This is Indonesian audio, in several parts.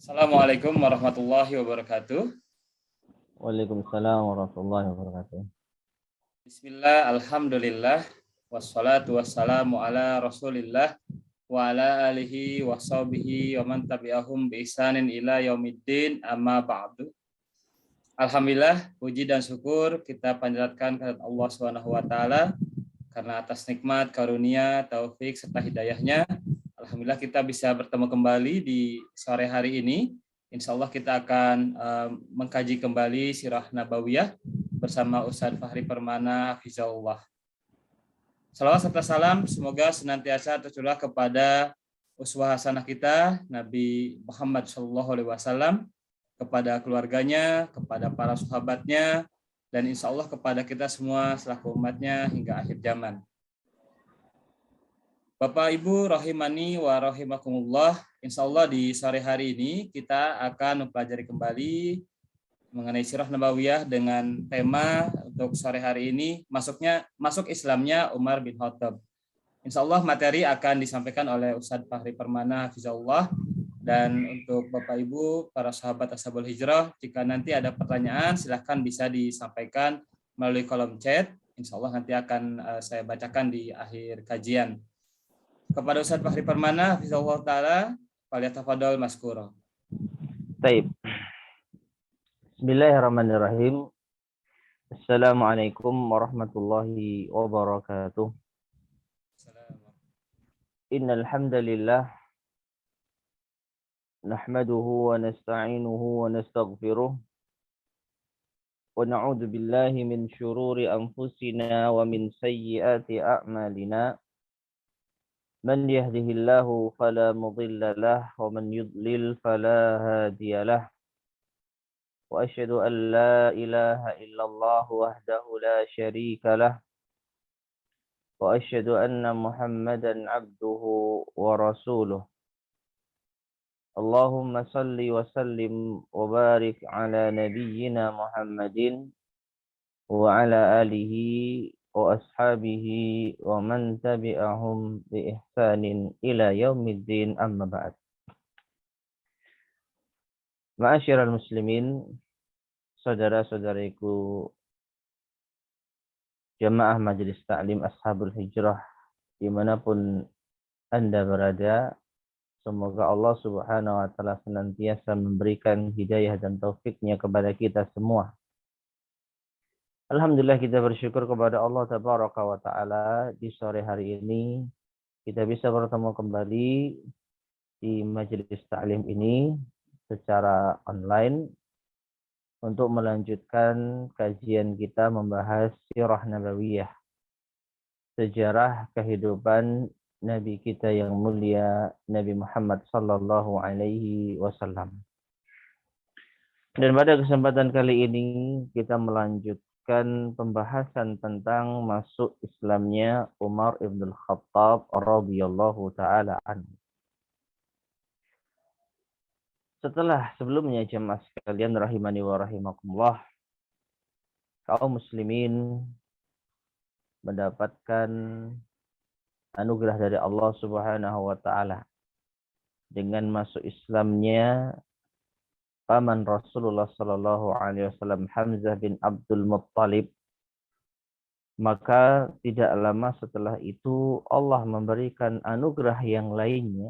Assalamualaikum warahmatullahi wabarakatuh. Waalaikumsalam warahmatullahi wabarakatuh. Bismillah, alhamdulillah, wassalatu wassalamu ala rasulillah, wa ala alihi wa sahbihi wa man tabi'ahum bi ihsanin ila yaumiddin, amma ba'du. Alhamdulillah, puji dan syukur kita panjatkan kepada Allah Subhanahu wa taala karena atas nikmat, karunia, taufik serta hidayahnya. Alhamdulillah kita bisa bertemu kembali di sore hari ini. Insya Allah kita akan mengkaji kembali Sirah Nabawiyah bersama Ustadz Fahri Permana Hafizahullah. Salawat serta salam semoga senantiasa tercurah kepada uswah hasanah kita Nabi Muhammad SAW, kepada keluarganya, kepada para sahabatnya, dan insya Allah kepada kita semua selaku umatnya hingga akhir zaman. Bapak Ibu rahimani wa rahimakumullah, insya Allah di sore hari ini kita akan mempelajari kembali mengenai Sirah Nabawiyah dengan tema untuk sore hari ini masuk Islamnya Umar bin Khattab. Insya Allah materi akan disampaikan oleh Ustadz Fahri Permana Hafizahullah. Dan untuk Bapak Ibu, para sahabat Ashabul Hijrah, jika nanti ada pertanyaan silahkan bisa disampaikan melalui kolom chat. Insya Allah nanti akan saya bacakan di akhir kajian. Kepada Ustadz Fahri Permana Hafizahullah Ta'ala, falyatafadhal maskura. Baik. Bismillahirrahmanirrahim. Assalamualaikum warahmatullahi wabarakatuh. Innal hamdalillah nahmaduhu wa nasta'inuhu wa nastaghfiruh wa na'udzu billahi min syururi anfusina wa min sayyiati a'malina. Man yahdihillahu fala mudilla lahu wa man yudlil fala hadiya lahu. Wa asyhadu an la ilaha illallah wahdahu la syarika lahu. Wa asyhadu anna Muhammadan abduhu wa rasuluh. Allahumma salli wa sallim wa barik ala nabiyyina Muhammadin wa ala alihi wa ashabihi wa man tabi'ahum bi ihsanin ila yaumiddin, amma ba'd. Ma'asyiral muslimin, saudara-saudariku jamaah Majelis Ta'lim Ashabul Hijrah dimanapun Anda berada, semoga Allah Subhanahu wa Ta'ala senantiasa memberikan hidayah dan taufiknya kepada kita semua. Alhamdulillah, kita bersyukur kepada Allah Tabaraka wa Ta'ala di sore hari ini kita bisa bertemu kembali di majelis ta'lim ini secara online untuk melanjutkan kajian kita membahas Sirah Nabawiyah, sejarah kehidupan Nabi kita yang mulia, Nabi Muhammad sallallahu alaihi wasallam. Dan pada kesempatan kali ini kita melanjutkan pembahasan tentang masuk Islamnya Umar ibn Khattab radhiyallahu taala anhu. Sebelumnya jemaah sekalian rahimani wa rahimakumullah, kaum muslimin mendapatkan anugerah dari Allah Subhanahu wa Ta'ala dengan masuk Islamnya paman Rasulullah Sallallahu Alaihi Wasallam, Hamzah bin Abdul Muttalib. Maka tidak lama setelah itu Allah memberikan anugerah yang lainnya,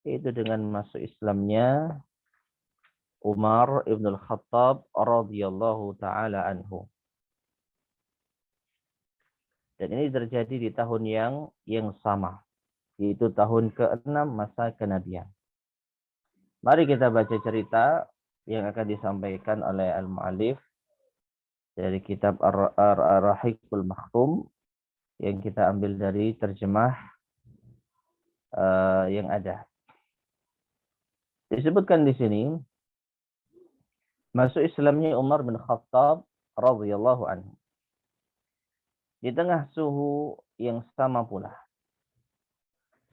yaitu dengan masuk Islamnya Umar ibn Khattab radhiyallahu taala anhu. Dan ini terjadi di tahun yang sama, yaitu tahun ke-6 masa kenabian. Mari kita baca cerita yang akan disampaikan oleh al-mu'allif dari kitab Ar-Rahiqul Makhtum yang kita ambil dari terjemah yang ada. Disebutkan di sini masuk Islamnya Umar bin Khattab radhiyallahu anhu. Di tengah suhu yang sama pula,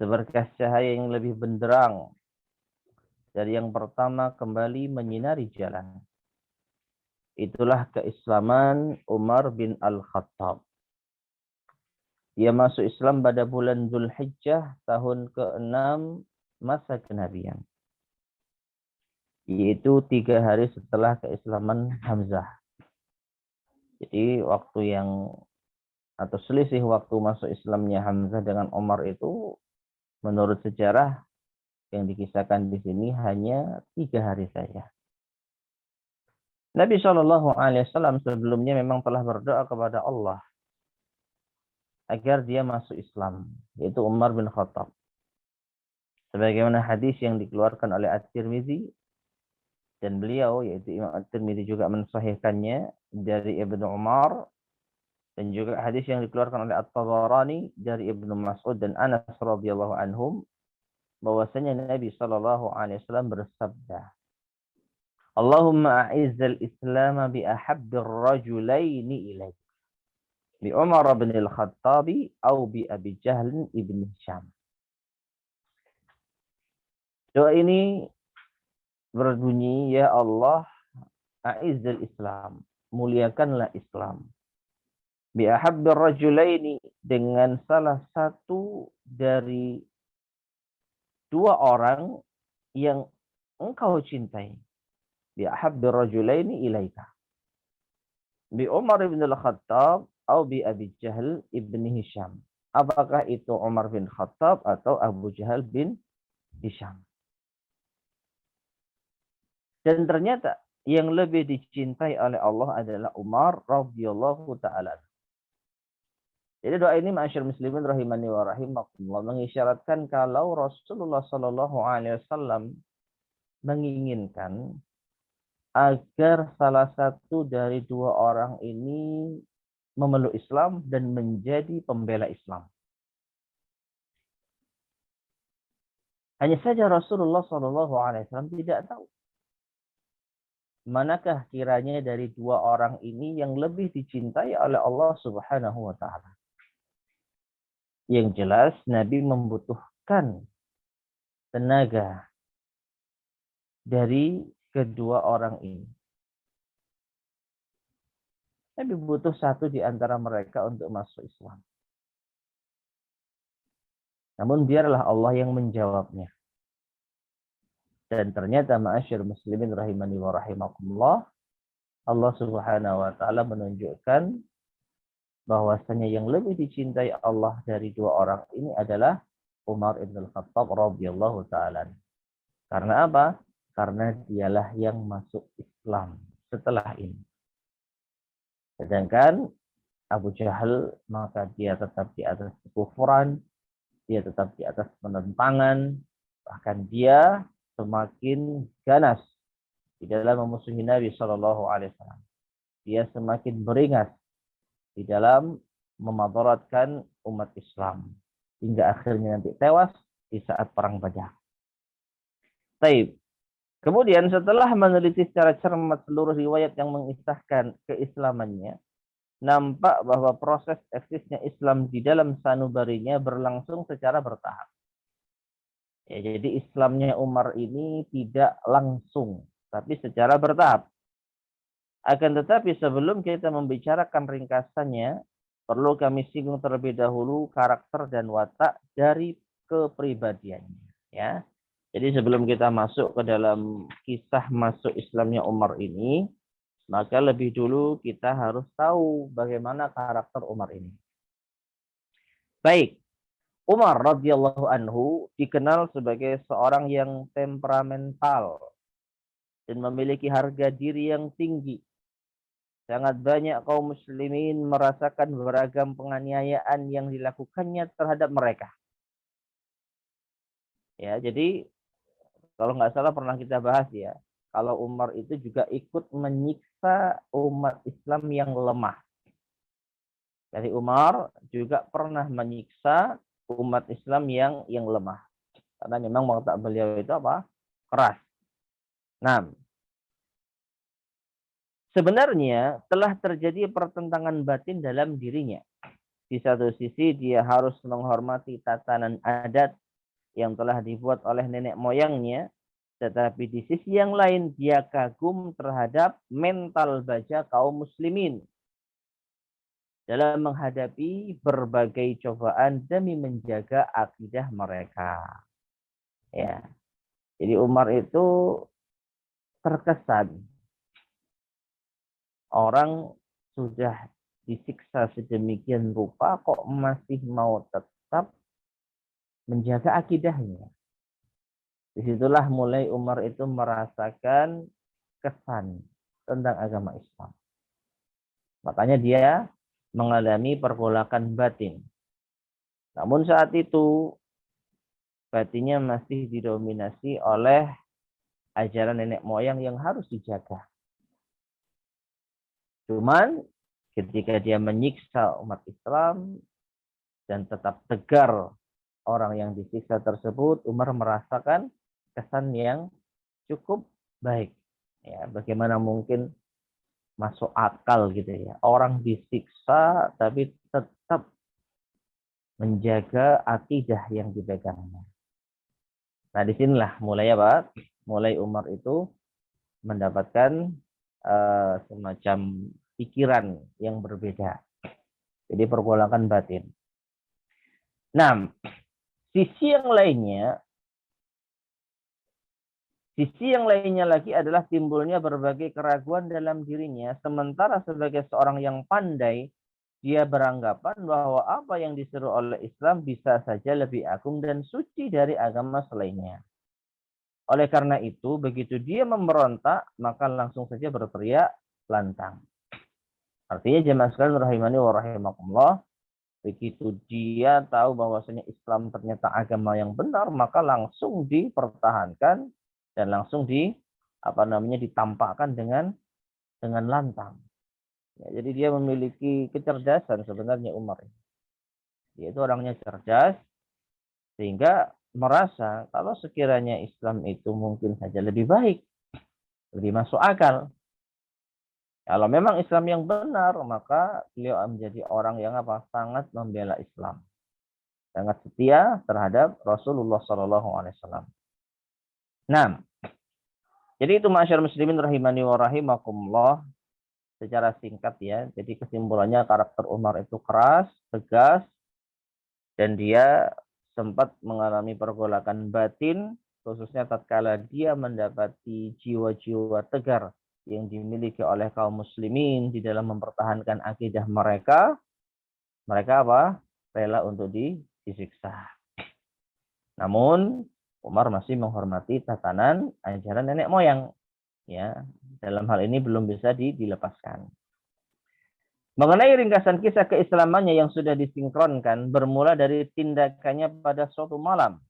seberkas cahaya yang lebih benderang dari yang pertama kembali menyinari jalan. Itulah keislaman Umar bin Al-Khattab. Dia masuk Islam pada bulan Dzulhijjah tahun ke-6 masa kenabian. yaitu 3 hari setelah keislaman Hamzah. Jadi waktu yang atau selisih waktu masuk Islamnya Hamzah dengan Umar itu menurut sejarah yang dikisahkan di sini hanya 3 hari saja. Nabi Shallallahu Alaihi Wasallam sebelumnya memang telah berdoa kepada Allah agar dia masuk Islam, yaitu Umar bin Khattab. Sebagaimana hadis yang dikeluarkan oleh At-Tirmizi dan beliau yaitu Imam At-Tirmizi juga mensahihkannya dari Ibnu Umar, dan juga hadis yang dikeluarkan oleh At-Tabarani dari Ibnu Mas'ud dan Anas radhiyallahu anhum bahwasanya Nabi Shallallahu Alaihi Wasallam bersabda, Allahumma a'izzal Islam bi ahabbir rajulaini ilaik, bi Umar bin al-Khattabi atau bi Abi Jahl ibn Hisham. Doa ini berbunyi, ya Allah, a'izzal Islam, muliakanlah Islam, bi ahabbir rajulaini, dengan salah satu dari 2 orang yang engkau cintai, bi ahabbir rajulaini ilaika, bi Umar bin al-Khattab atau bi Abi Jahl ibn Hisham. Apakah itu Umar bin Khattab atau Abu Jahal bin Hisham? Dan ternyata yang lebih dicintai oleh Allah adalah Umar radhiyallahu taala. Jadi doa ini ma'asyiral muslimin rahimani wa rahimakumullah mengisyaratkan kalau Rasulullah sallallahu alaihi wasallam menginginkan agar salah satu dari 2 orang ini memeluk Islam dan menjadi pembela Islam. Hanya saja Rasulullah sallallahu alaihi wasallam tidak tahu manakah kiranya dari 2 orang ini yang lebih dicintai oleh Allah Subhanahu wa taala. Yang jelas Nabi membutuhkan tenaga dari kedua orang ini. Nabi butuh satu di antara mereka untuk masuk Islam. Namun biarlah Allah yang menjawabnya. Dan ternyata ma'asyir muslimin rahimani wa rahimakumullah, Allah Subhanahu wa taala menunjukkan bahwasanya yang lebih dicintai Allah dari 2 orang ini adalah Umar ibn al-Khattab radhiyallahu taala. Karena apa? Karena dialah yang masuk Islam setelah ini. Sedangkan Abu Jahal, maka dia tetap di atas kekufuran, dia tetap di atas penentangan, bahkan dia semakin ganas di dalam memusuhi Nabi Shallallahu Alaihi Wasallam. Dia semakin beringas di dalam memadaratkan umat Islam hingga akhirnya nanti tewas di saat perang Badar. Taib. Kemudian setelah meneliti secara cermat seluruh riwayat yang mengisahkan keislamannya, nampak bahwa proses eksisnya Islam di dalam sanubarinya berlangsung secara bertahap. Ya, jadi Islamnya Umar ini tidak langsung, tapi secara bertahap. Akan tetapi sebelum kita membicarakan ringkasannya, perlu kami singgung terlebih dahulu karakter dan watak dari kepribadiannya. Ya, jadi sebelum kita masuk ke dalam kisah masuk Islamnya Umar ini, maka lebih dulu kita harus tahu bagaimana karakter Umar ini. Baik. Umar radhiyallahu anhu dikenal sebagai seorang yang temperamental dan memiliki harga diri yang tinggi. Sangat banyak kaum muslimin merasakan beragam penganiayaan yang dilakukannya terhadap mereka. Ya, jadi kalau nggak salah pernah kita bahas ya, kalau Umar itu juga ikut menyiksa umat Islam yang lemah. Jadi Umar juga pernah menyiksa umat Islam yang lemah. Karena memang watak beliau itu apa? Keras. Nah, sebenarnya telah terjadi pertentangan batin dalam dirinya. Di satu sisi dia harus menghormati tatanan adat yang telah dibuat oleh nenek moyangnya, tetapi di sisi yang lain dia kagum terhadap mental baja kaum muslimin dalam menghadapi berbagai cobaan demi menjaga akidah mereka. Ya. Jadi Umar itu terkesan orang sudah disiksa sedemikian rupa kok masih mau tetap menjaga akidahnya. Disitulah mulai Umar itu merasakan kesan tentang agama Islam. Makanya dia mengalami pergolakan batin. Namun saat itu batinnya masih didominasi oleh ajaran nenek moyang yang harus dijaga. Cuman ketika dia menyiksa umat Islam dan tetap tegar orang yang disiksa tersebut, Umar merasakan kesan yang cukup baik. Ya, bagaimana mungkin masuk akal gitu ya. Orang disiksa tapi tetap menjaga akidah yang dipegangnya. Nah, disinilah mulai apa? Mulai Umar itu mendapatkan semacam pikiran yang berbeda. Jadi pergolakan batin. Nah, sisi yang lainnya lagi adalah timbulnya berbagai keraguan dalam dirinya, sementara sebagai seorang yang pandai, dia beranggapan bahwa apa yang diseru oleh Islam bisa saja lebih agung dan suci dari agama selainnya. Oleh karena itu, begitu dia memberontak, maka langsung saja berteriak lantang. Artinya jemaah sekalian rahimani wa rahimakumullah, begitu dia tahu bahwasanya Islam ternyata agama yang benar, maka langsung dipertahankan dan langsung ditampakkan dengan lantang. Ya, jadi dia memiliki kecerdasan sebenarnya Umar. Dia itu orangnya cerdas sehingga merasa kalau sekiranya Islam itu mungkin saja lebih baik, lebih masuk akal. Kalau memang Islam yang benar, maka beliau menjadi orang yang sangat membela Islam, sangat setia terhadap Rasulullah SAW. Nah, jadi itu masyarakat muslimin rahimani wa rahimakumullah secara singkat ya. Jadi kesimpulannya karakter Umar itu keras, tegas, dan dia sempat mengalami pergolakan batin, khususnya tatkala dia mendapati jiwa-jiwa tegar yang dimiliki oleh kaum muslimin di dalam mempertahankan akidah mereka. Mereka rela untuk disiksa. Namun Umar masih menghormati tatanan ajaran nenek moyang. Ya, dalam hal ini belum bisa dilepaskan. Mengenai ringkasan kisah keislamannya yang sudah disinkronkan, bermula dari tindakannya pada suatu malam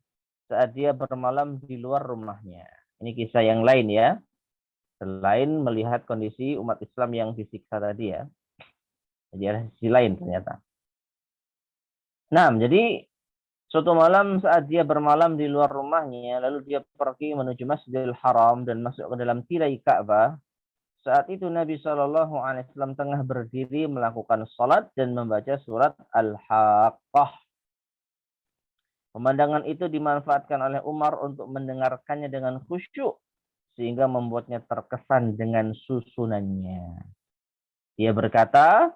saat dia bermalam di luar rumahnya. Ini kisah yang lain ya, selain melihat kondisi umat Islam yang disiksa tadi ya. Jadi ada sisi lain ternyata. Nah, jadi suatu malam saat dia bermalam di luar rumahnya, lalu dia pergi menuju Masjidil Haram dan masuk ke dalam tirai Ka'bah. Saat itu Nabi SAW tengah berdiri melakukan salat dan membaca surat Al-Haqqah. Pemandangan itu dimanfaatkan oleh Umar untuk mendengarkannya dengan khusyuk, sehingga membuatnya terkesan dengan susunannya. Dia berkata,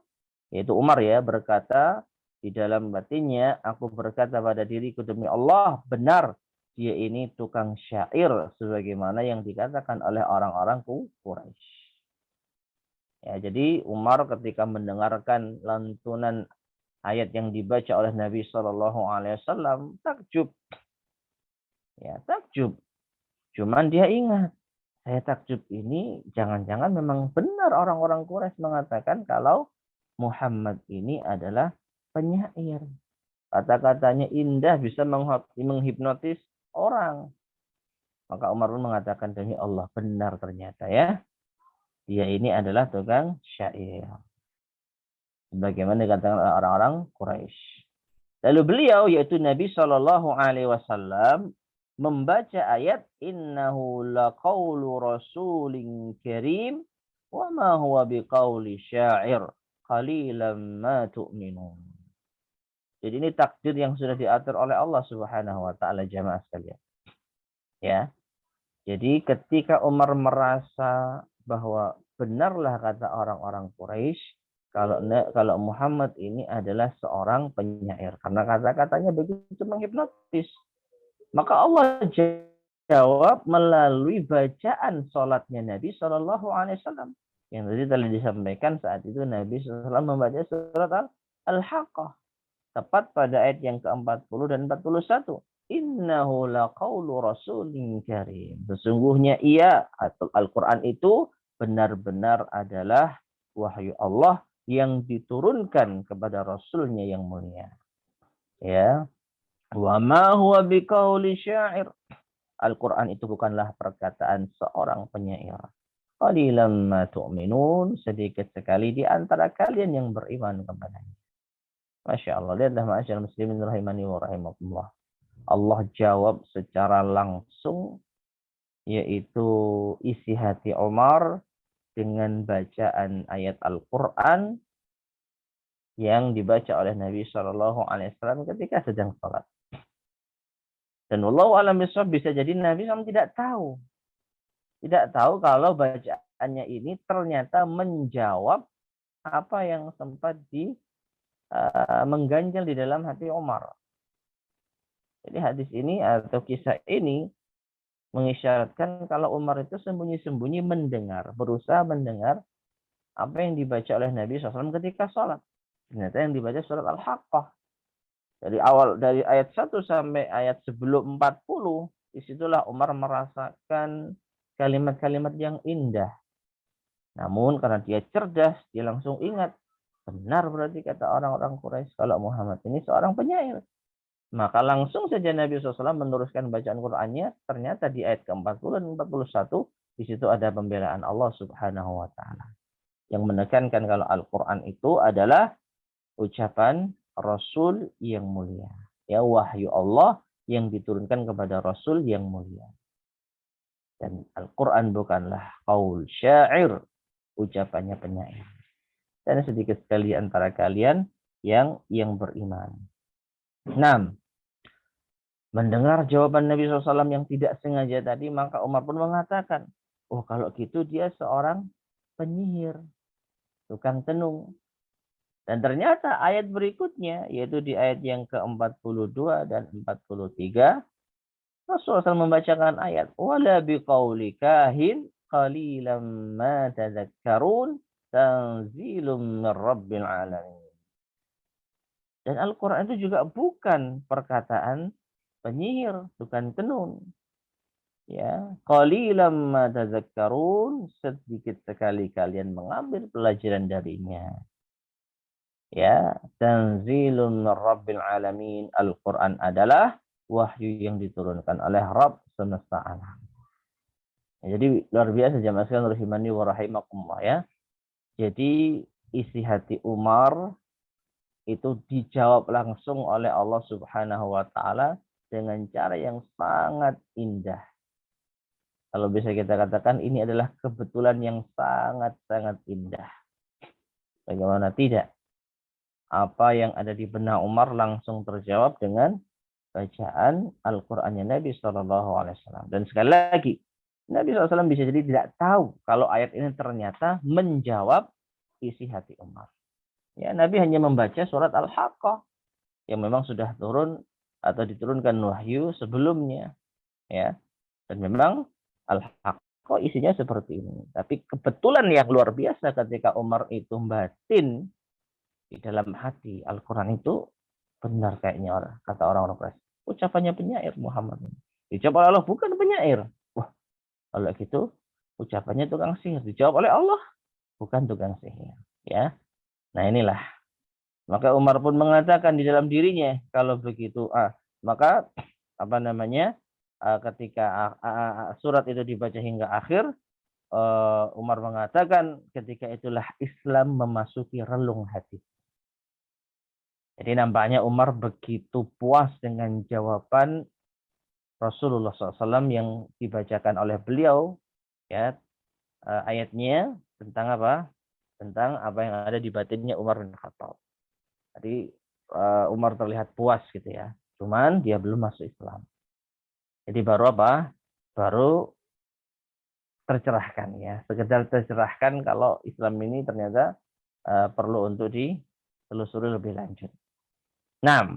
yaitu Umar ya, berkata di dalam batinnya, aku berkata pada diriku, demi Allah, benar, dia ini tukang syair, sebagaimana yang dikatakan oleh orang-orang Quraisy. Ya, jadi Umar ketika mendengarkan lantunan ayat yang dibaca oleh Nabi SAW takjub. Ya, takjub. Cuman dia ingat, saya takjub ini jangan-jangan memang benar orang-orang Quraisy mengatakan kalau Muhammad ini adalah penyair. Kata-katanya indah, bisa menghipnotis orang. Maka Umar pun mengatakan, demi Allah, benar ternyata ya. Dia ini adalah tukang syair. Sebagaimana dikatakan oleh orang-orang Quraisy. Lalu beliau, yaitu Nabi SAW, membaca ayat innahu laqaulu rasulin karim wa ma huwa biqauli syair qalilan ma tu'minun. Jadi ini takdir yang sudah diatur oleh Allah Subhanahu wa taala, jamaah sekalian. Ya. Jadi ketika Umar merasa bahwa benarlah kata orang-orang Quraisy kalau Muhammad ini adalah seorang penyair karena kata-katanya begitu menghipnotis, maka Allah dijawab melalui bacaan sholatnya Nabi Shallallahu Alaihi Wasallam. Yang tadi telah disampaikan saat itu Nabi SAW membaca surat Al-Haqqah. Tepat pada ayat yang ke-40 dan 41. Innahu laqaulu rasulin karim. Sesungguhnya ia atau Al-Quran itu benar-benar adalah wahyu Allah yang diturunkan kepada Rasulnya yang mulia. Ya. Wa ma huwa biqauli syair. Al-Quran itu bukanlah perkataan seorang penyair. Qalilan ma tu'minun, sedikit sekali di antara kalian yang beriman kepadanya. Masya Allah, lihatlah ma'asyar muslimin rahimani wa rahimakumullah. Allah jawab secara langsung, yaitu isi hati Umar dengan bacaan ayat Al-Quran yang dibaca oleh Nabi SAW ketika sedang sholat. Dan wallahu a'lam bishawab, bisa jadi Nabi SAW tidak tahu. Tidak tahu kalau bacaannya ini ternyata menjawab apa yang sempat mengganjal di dalam hati Umar. Jadi hadis ini atau kisah ini mengisyaratkan kalau Umar itu sembunyi-sembunyi mendengar, berusaha mendengar apa yang dibaca oleh Nabi SAW ketika sholat. Ternyata yang dibaca surat Al-Haqqah. Dari ayat 1 sampai ayat sebelum 40, disitulah Umar merasakan kalimat-kalimat yang indah. Namun karena dia cerdas, dia langsung ingat. Benar berarti kata orang-orang Quraisy kalau Muhammad ini seorang penyair. Maka langsung saja Nabi SAW meneruskan bacaan Qur'annya. Ternyata di ayat ke-40 dan 41, di situ ada pembelaan Allah Subhanahu wa Ta'ala. Yang menekankan kalau Al-Quran itu adalah ucapan Rasul yang mulia. Ya, wahyu Allah yang diturunkan kepada Rasul yang mulia. Dan Al-Quran bukanlah qaul syair, ucapannya penyair. Dan sedikit sekali antara kalian yang beriman. 6. Mendengar jawaban Nabi SAW yang tidak sengaja tadi, maka Umar pun mengatakan, oh kalau gitu dia seorang penyihir, tukang tenung. Dan ternyata ayat berikutnya, yaitu di ayat yang ke-42 dan 43, Rasulullah SAW membacakan ayat, wala biqauli kahin qalilan ma tadhakkarun tanzilum min rabbil alamin. Dan Al-Quran itu juga bukan perkataan penyihir, bukan tenun. Ya, qalilan ma tadhakkarun, sedikit sekali kalian mengambil pelajaran darinya. Ya, tanzilun min rabbil alamin. Al-Quran adalah wahyu yang diturunkan oleh Rabb semesta alam. Ya, jadi luar biasa jamaah sekalian rahimani wa rahimakumullah ya. Jadi isi hati Umar itu dijawab langsung oleh Allah Subhanahu wa Ta'ala dengan cara yang sangat indah. Kalau bisa kita katakan ini adalah kebetulan yang sangat-sangat indah. Bagaimana tidak? Apa yang ada di benak Umar langsung terjawab dengan bacaan Al-Qur'annya Nabi SAW. Dan sekali lagi, Nabi SAW bisa jadi tidak tahu kalau ayat ini ternyata menjawab isi hati Umar. Ya, Nabi hanya membaca surat Al-Haqqah yang memang sudah turun atau diturunkan wahyu sebelumnya. Ya, dan memang Al-Haqqah isinya seperti ini. Tapi kebetulan yang luar biasa ketika Umar itu batin di dalam hati Al-Quran itu benar kayaknya kata orang-orang Quraisy. Ucapannya penyair Muhammad. Dijawab oleh Allah, bukan penyair. Wah, kalau gitu ucapannya tukang sihir. Dijawab oleh Allah, bukan tukang sihir. Ya, nah inilah. Maka Umar pun mengatakan di dalam dirinya, kalau begitu, maka ketika surat itu dibaca hingga akhir, Umar mengatakan ketika itulah Islam memasuki relung hati. Jadi nampaknya Umar begitu puas dengan jawaban Rasulullah SAW yang dibacakan oleh beliau, ya, ayatnya tentang apa? Tentang apa yang ada di batinnya Umar bin Khattab. Jadi Umar terlihat puas gitu ya. Cuman dia belum masuk Islam. Jadi baru apa? Baru tercerahkan ya. Sekedar tercerahkan kalau Islam ini ternyata perlu untuk ditelusuri lebih lanjut. Nah,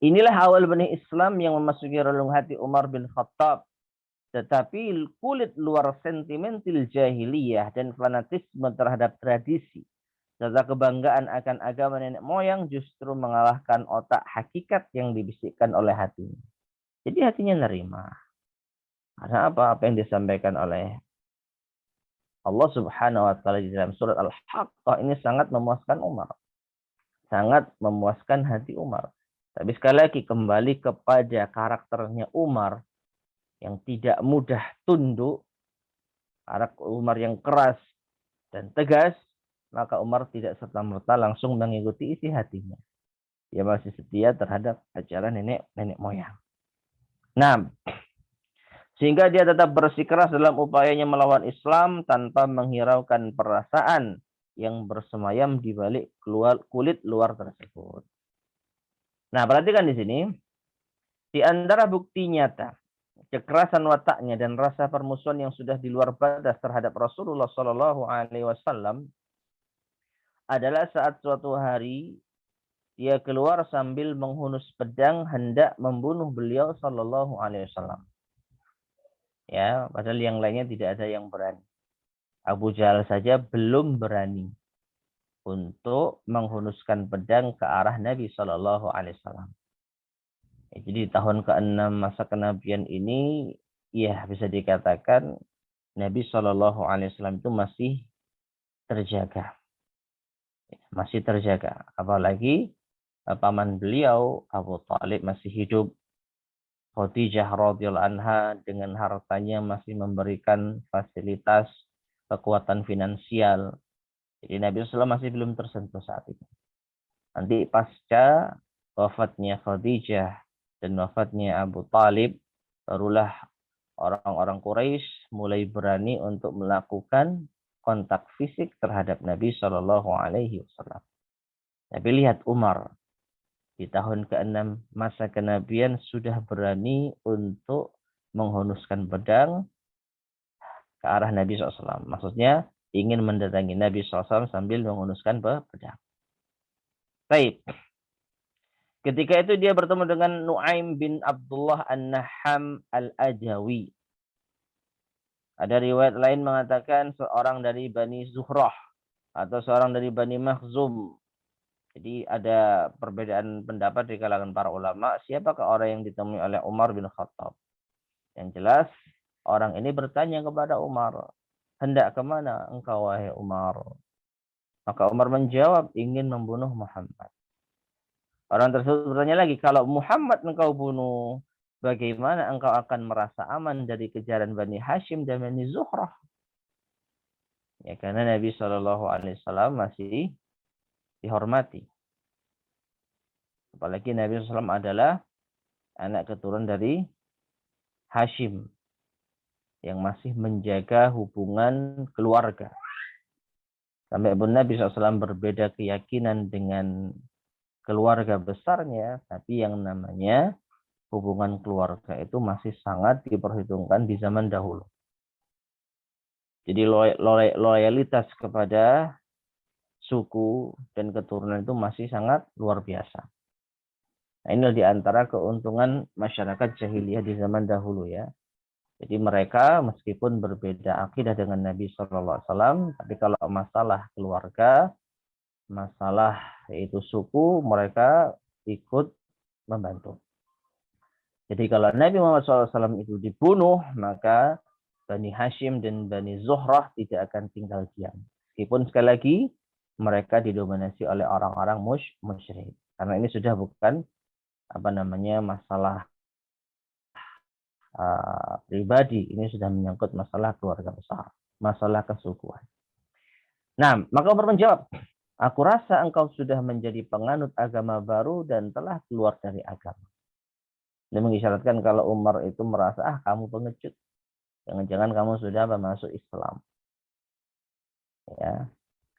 Inilah awal benih Islam yang memasuki relung hati Umar bin Khattab. Tetapi kulit luar sentimental jahiliyah dan fanatisme terhadap tradisi serta kebanggaan akan agama nenek moyang justru mengalahkan otak hakikat yang dibisikkan oleh hatinya. Jadi hatinya nerima. Karena apa? Apa yang disampaikan oleh Allah Subhanahu wa taala di dalam surat Al-Haqqah ini sangat memuaskan Umar. Sangat memuaskan hati Umar. Tapi sekali lagi kembali kepada karakternya Umar yang tidak mudah tunduk, karakter Umar yang keras dan tegas, maka Umar tidak serta-merta langsung mengikuti isi hatinya. Dia masih setia terhadap ajaran nenek moyang. Nah, sehingga dia tetap bersikeras dalam upayanya melawan Islam tanpa menghiraukan perasaan yang bersemayam di balik kulit luar tersebut. Nah, perhatikan di sini, di antara bukti nyata kekerasan wataknya dan rasa permusuhan yang sudah di luar batas terhadap Rasulullah Shallallahu Alaihi Wasallam adalah saat suatu hari dia keluar sambil menghunus pedang hendak membunuh beliau Shallallahu Alaihi Wasallam. Ya, padahal yang lainnya tidak ada yang berani. Abu Jahal saja belum berani untuk menghunuskan pedang ke arah Nabi Shallallahu Alaihi Wasallam. Jadi di tahun ke-6 masa kenabian ini, ya bisa dikatakan Nabi Shallallahu Alaihi Wasallam itu masih terjaga. Apalagi paman beliau Abu Thalib masih hidup. Khadijah radhiyallahu anha dengan hartanya masih memberikan fasilitas kekuatan finansial. Jadi Nabi SAW masih belum tersentuh saat itu. Nanti pasca wafatnya Khadijah dan wafatnya Abu Thalib, barulah orang-orang Quraisy mulai berani untuk melakukan kontak fisik terhadap Nabi Shallallahu Alaihi Wasallam. Tapi lihat Umar di tahun ke-6 masa kenabian sudah berani untuk menghunuskan pedang ke arah Nabi SAW. Maksudnya ingin mendatangi Nabi SAW sambil menghunuskan pedang. Baik. Ketika itu dia bertemu dengan Nu'aim bin Abdullah An-Naham Al-Ajawi. Ada riwayat lain mengatakan seorang dari Bani Zuhrah atau seorang dari Bani Makhzum. Jadi ada perbedaan pendapat di kalangan para ulama. Siapakah orang yang ditemui oleh Umar bin Khattab? Yang jelas orang ini bertanya kepada Umar. Hendak kemana engkau wahai Umar? Maka Umar menjawab ingin membunuh Muhammad. Orang tersebut bertanya lagi, kalau Muhammad engkau bunuh, bagaimana engkau akan merasa aman dari kejaran Bani Hashim dan Bani Zuhrah? Ya, karena Nabi SAW masih dihormati. Apalagi Nabi SAW adalah anak keturunan dari Hashim yang masih menjaga hubungan keluarga. Sampai pun Nabi SAW berbeda keyakinan dengan keluarga besarnya, tapi yang namanya hubungan keluarga itu masih sangat diperhitungkan di zaman dahulu. Jadi loyalitas kepada suku dan keturunan itu masih sangat luar biasa. Nah, ini di antara keuntungan masyarakat jahiliyah di zaman dahulu ya. Jadi mereka meskipun berbeda akidah dengan Nabi SAW, tapi kalau masalah keluarga, masalah yaitu suku, mereka ikut membantu. Jadi kalau Nabi Muhammad SAW itu dibunuh, maka Bani Hashim dan Bani Zuhrah tidak akan tinggal diam. Meskipun sekali lagi mereka didominasi oleh orang-orang musyrik. Karena ini sudah bukan masalah pribadi, ini sudah menyangkut masalah keluarga besar, masalah kesukuan. Nah, maka Umar menjawab, aku rasa engkau sudah menjadi penganut agama baru dan telah keluar dari agama. Dia mengisyaratkan kalau Umar itu merasa, kamu pengecut. Jangan-jangan kamu sudah masuk Islam. Ya,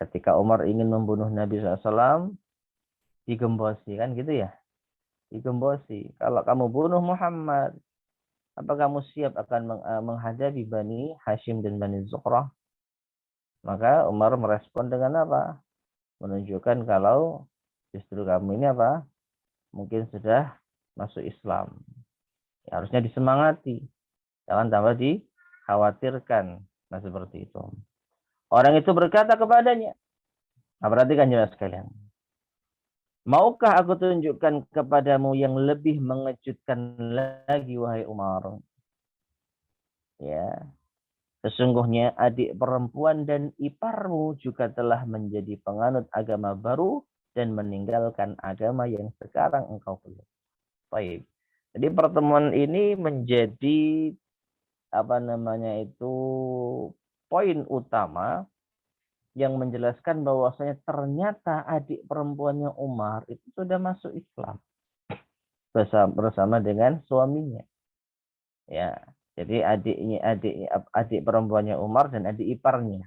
ketika Umar ingin membunuh Nabi SAW, digembosi kan gitu ya. Digembosi. Kalau kamu bunuh Muhammad, apa kamu siap akan menghadapi Bani Hashim dan Bani Zuhrah? Maka Umar merespon dengan apa? Menunjukkan kalau justru kamu ini mungkin sudah masuk Islam. Ya, harusnya disemangati, jangan tambah dikhawatirkan. Nah, seperti itu. Orang itu berkata kepadanya, nah perhatikan jelas sekalian. Maukah aku tunjukkan kepadamu yang lebih mengejutkan lagi, wahai Umar? Ya, sesungguhnya adik perempuan dan iparmu juga telah menjadi penganut agama baru dan meninggalkan agama yang sekarang engkau peluk. Baik. Jadi pertemuan ini menjadi poin utama yang menjelaskan bahwasanya ternyata adik perempuannya Umar itu sudah masuk Islam bersama dengan suaminya. Ya, jadi adik perempuannya Umar dan adik iparnya,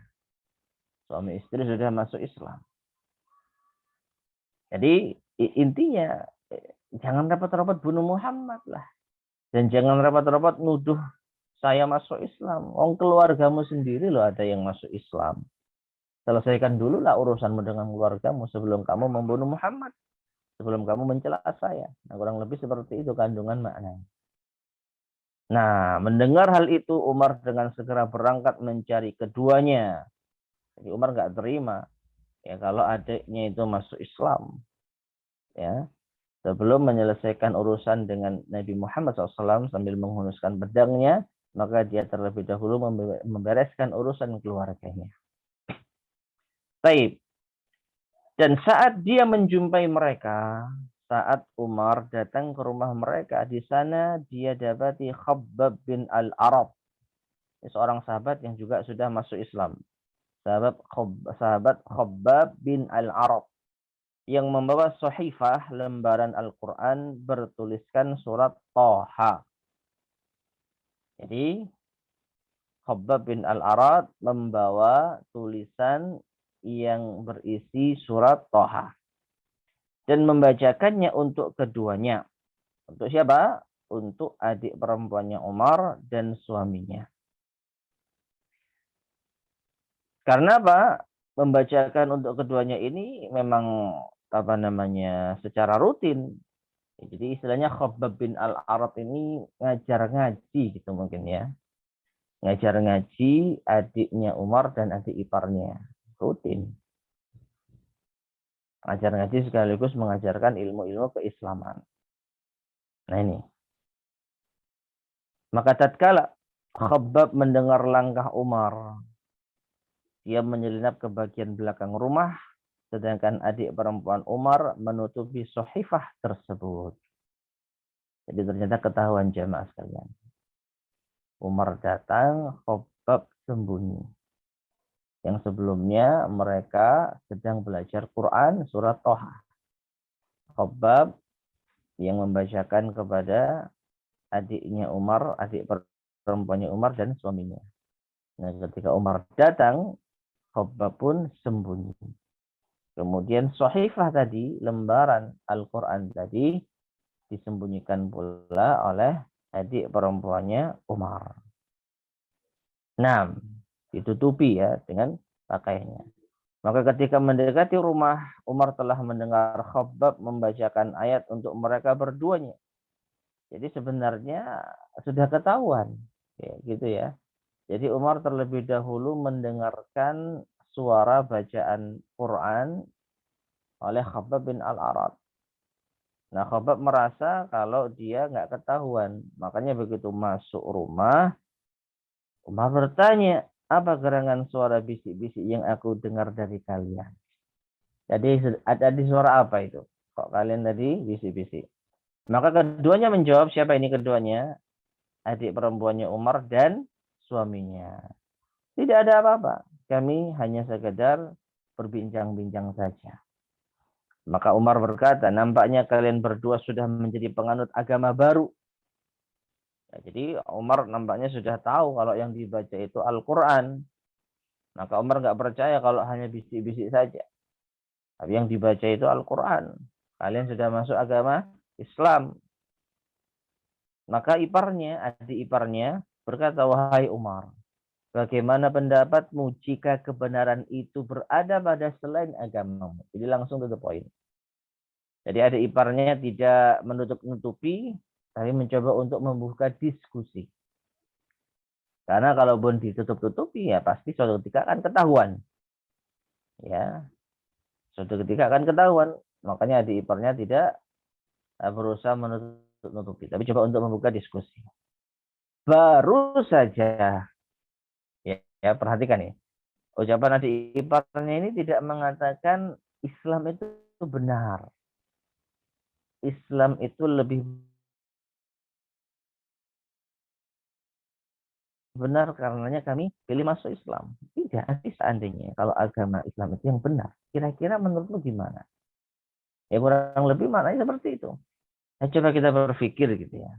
suami istri sudah masuk Islam. Jadi intinya jangan rapat-rapat bunuh Muhammad lah, dan jangan rapat-rapat nuduh saya masuk Islam. Keluargamu sendiri loh ada yang masuk Islam. Selesaikan dulu lah urusanmu dengan keluargamu sebelum kamu membunuh Muhammad, sebelum kamu mencela saya. Nah, kurang lebih seperti itu kandungan maknanya. Nah, mendengar hal itu Umar dengan segera berangkat mencari keduanya. Jadi Umar nggak terima ya kalau adiknya itu masuk Islam. Ya, sebelum menyelesaikan urusan dengan Nabi Muhammad SAW sambil menghunuskan pedangnya, maka dia terlebih dahulu membereskan urusan keluarganya. Baik. Dan saat dia menjumpai mereka, saat Umar datang ke rumah mereka, di sana dia dapati Khabbab bin Al-Arab. Seorang sahabat yang juga sudah masuk Islam. Sahabat Khabbab bin Al-Arab yang membawa sahifah lembaran Al-Quran bertuliskan surat Thaha. Jadi Khabbab bin Al-Arad membawa tulisan yang berisi surat Thaha dan membacakannya untuk keduanya. Untuk siapa? Untuk adik perempuannya Umar dan suaminya. Karena apa? Membacakan untuk keduanya ini memang secara rutin. Jadi istilahnya Khabbab bin Al-Arad ini ngajar ngaji gitu mungkin ya. Ngajar ngaji adiknya Umar dan adik iparnya. Rutin. Ngajar ngaji sekaligus mengajarkan ilmu-ilmu keislaman. Nah ini. Maka tatkala Khabbab mendengar langkah Umar, dia menyelinap ke bagian belakang rumah, sedangkan adik perempuan Umar menutupi sahifah tersebut. Jadi ternyata ketahuan jamaah sekalian. Umar datang, Khabbab sembunyi. Yang sebelumnya mereka sedang belajar Quran surat Thaha. Khabbab yang membacakan kepada adiknya Umar, adik perempuannya Umar dan suaminya. Nah, ketika Umar datang, Khabbab pun sembunyi. Kemudian sahifah tadi, lembaran Al-Quran tadi, disembunyikan pula oleh adik perempuannya Umar. Nah, ditutupi ya dengan pakaiannya. Maka ketika mendekati rumah, Umar telah mendengar Khabbab membacakan ayat untuk mereka berduanya. Jadi sebenarnya sudah ketahuan, ya, gitu ya. Jadi Umar terlebih dahulu mendengarkan suara bacaan Quran oleh Khabbab bin Al-Arad. Nah, Khabbab merasa kalau dia nggak ketahuan. Makanya begitu masuk rumah, Umar bertanya, apa gerangan suara bisik-bisik yang aku dengar dari kalian? Jadi ada di suara apa itu? Kok kalian tadi bisik-bisik? Maka keduanya menjawab, siapa ini keduanya? Adik perempuannya Umar dan suaminya. Tidak ada apa-apa. Kami hanya sekedar berbincang-bincang saja. Maka Umar berkata, nampaknya kalian berdua sudah menjadi penganut agama baru. Ya, jadi Umar nampaknya sudah tahu kalau yang dibaca itu Al-Quran. Maka Umar nggak percaya kalau hanya bisik-bisik saja. Tapi yang dibaca itu Al-Quran. Kalian sudah masuk agama Islam. Maka adik iparnya berkata, wahai Umar, bagaimana pendapatmu jika kebenaran itu berada pada selain agamamu? Jadi langsung to the point. Jadi adik iparnya tidak menutup-nutupi, tapi mencoba untuk membuka diskusi. Karena kalau pun ditutup-tutupi ya pasti suatu ketika akan ketahuan. Ya, suatu ketika akan ketahuan. Makanya adik iparnya tidak berusaha menutup-nutupi, tapi coba untuk membuka diskusi. Baru saja, ya perhatikan ya, ucapan adik iparnya ini tidak mengatakan Islam itu benar. Islam itu lebih benar karenanya kami pilih masuk Islam. Tidak, nanti seandainya kalau agama Islam itu yang benar, kira-kira menurutmu gimana? Ya kurang lebih maknanya seperti itu. Nah, coba kita berpikir gitu ya.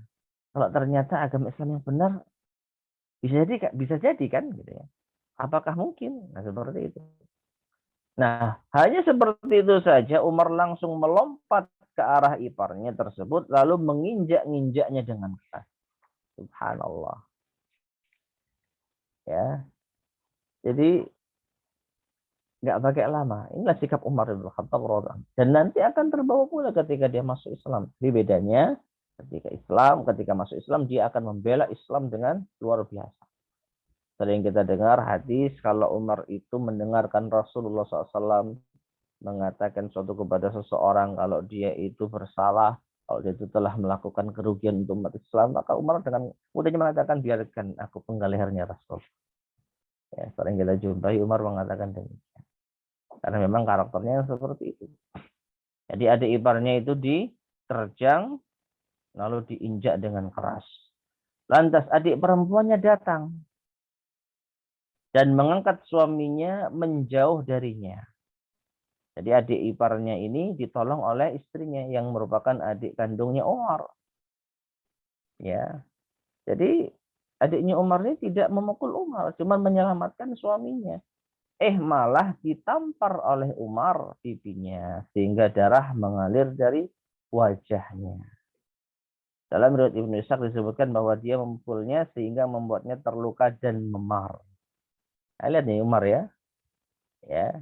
Kalau ternyata agama Islam yang benar, bisa jadi kan gitu ya. Apakah mungkin? Nah, seperti itu. Nah, hanya seperti itu saja Umar langsung melompat ke arah iparnya tersebut lalu menginjak-injaknya dengan keras. Subhanallah. Ya. Jadi nggak pakai lama. Inilah sikap Umar bin Khattab radhiyallahu anhu. Dan nanti akan terbawa pula ketika dia masuk Islam. Jadi bedanya ketika masuk Islam dia akan membela Islam dengan luar biasa. Sering kita dengar hadis kalau Umar itu mendengarkan Rasulullah SAW mengatakan suatu kepada seseorang kalau dia itu bersalah, kalau dia itu telah melakukan kerugian untuk umat Islam, maka Umar dengan mudahnya mengatakan biarkan aku penggal lehernya Rasul. Ya, sering kita jumpai Umar mengatakan demikian. Karena memang karakternya seperti itu. Jadi adik iparnya itu diterjang lalu diinjak dengan keras. Lantas adik perempuannya datang dan mengangkat suaminya menjauh darinya. Jadi adik iparnya ini ditolong oleh istrinya yang merupakan adik kandungnya Umar. Ya. Jadi adiknya Umar ini tidak memukul Umar, cuma menyelamatkan suaminya. Malah ditampar oleh Umar pipinya sehingga darah mengalir dari wajahnya. Dalam riwayat Ibnu Ishaq disebutkan bahwa dia memukulnya sehingga membuatnya terluka dan memar. Nah, lihat nih Umar ya. Ya.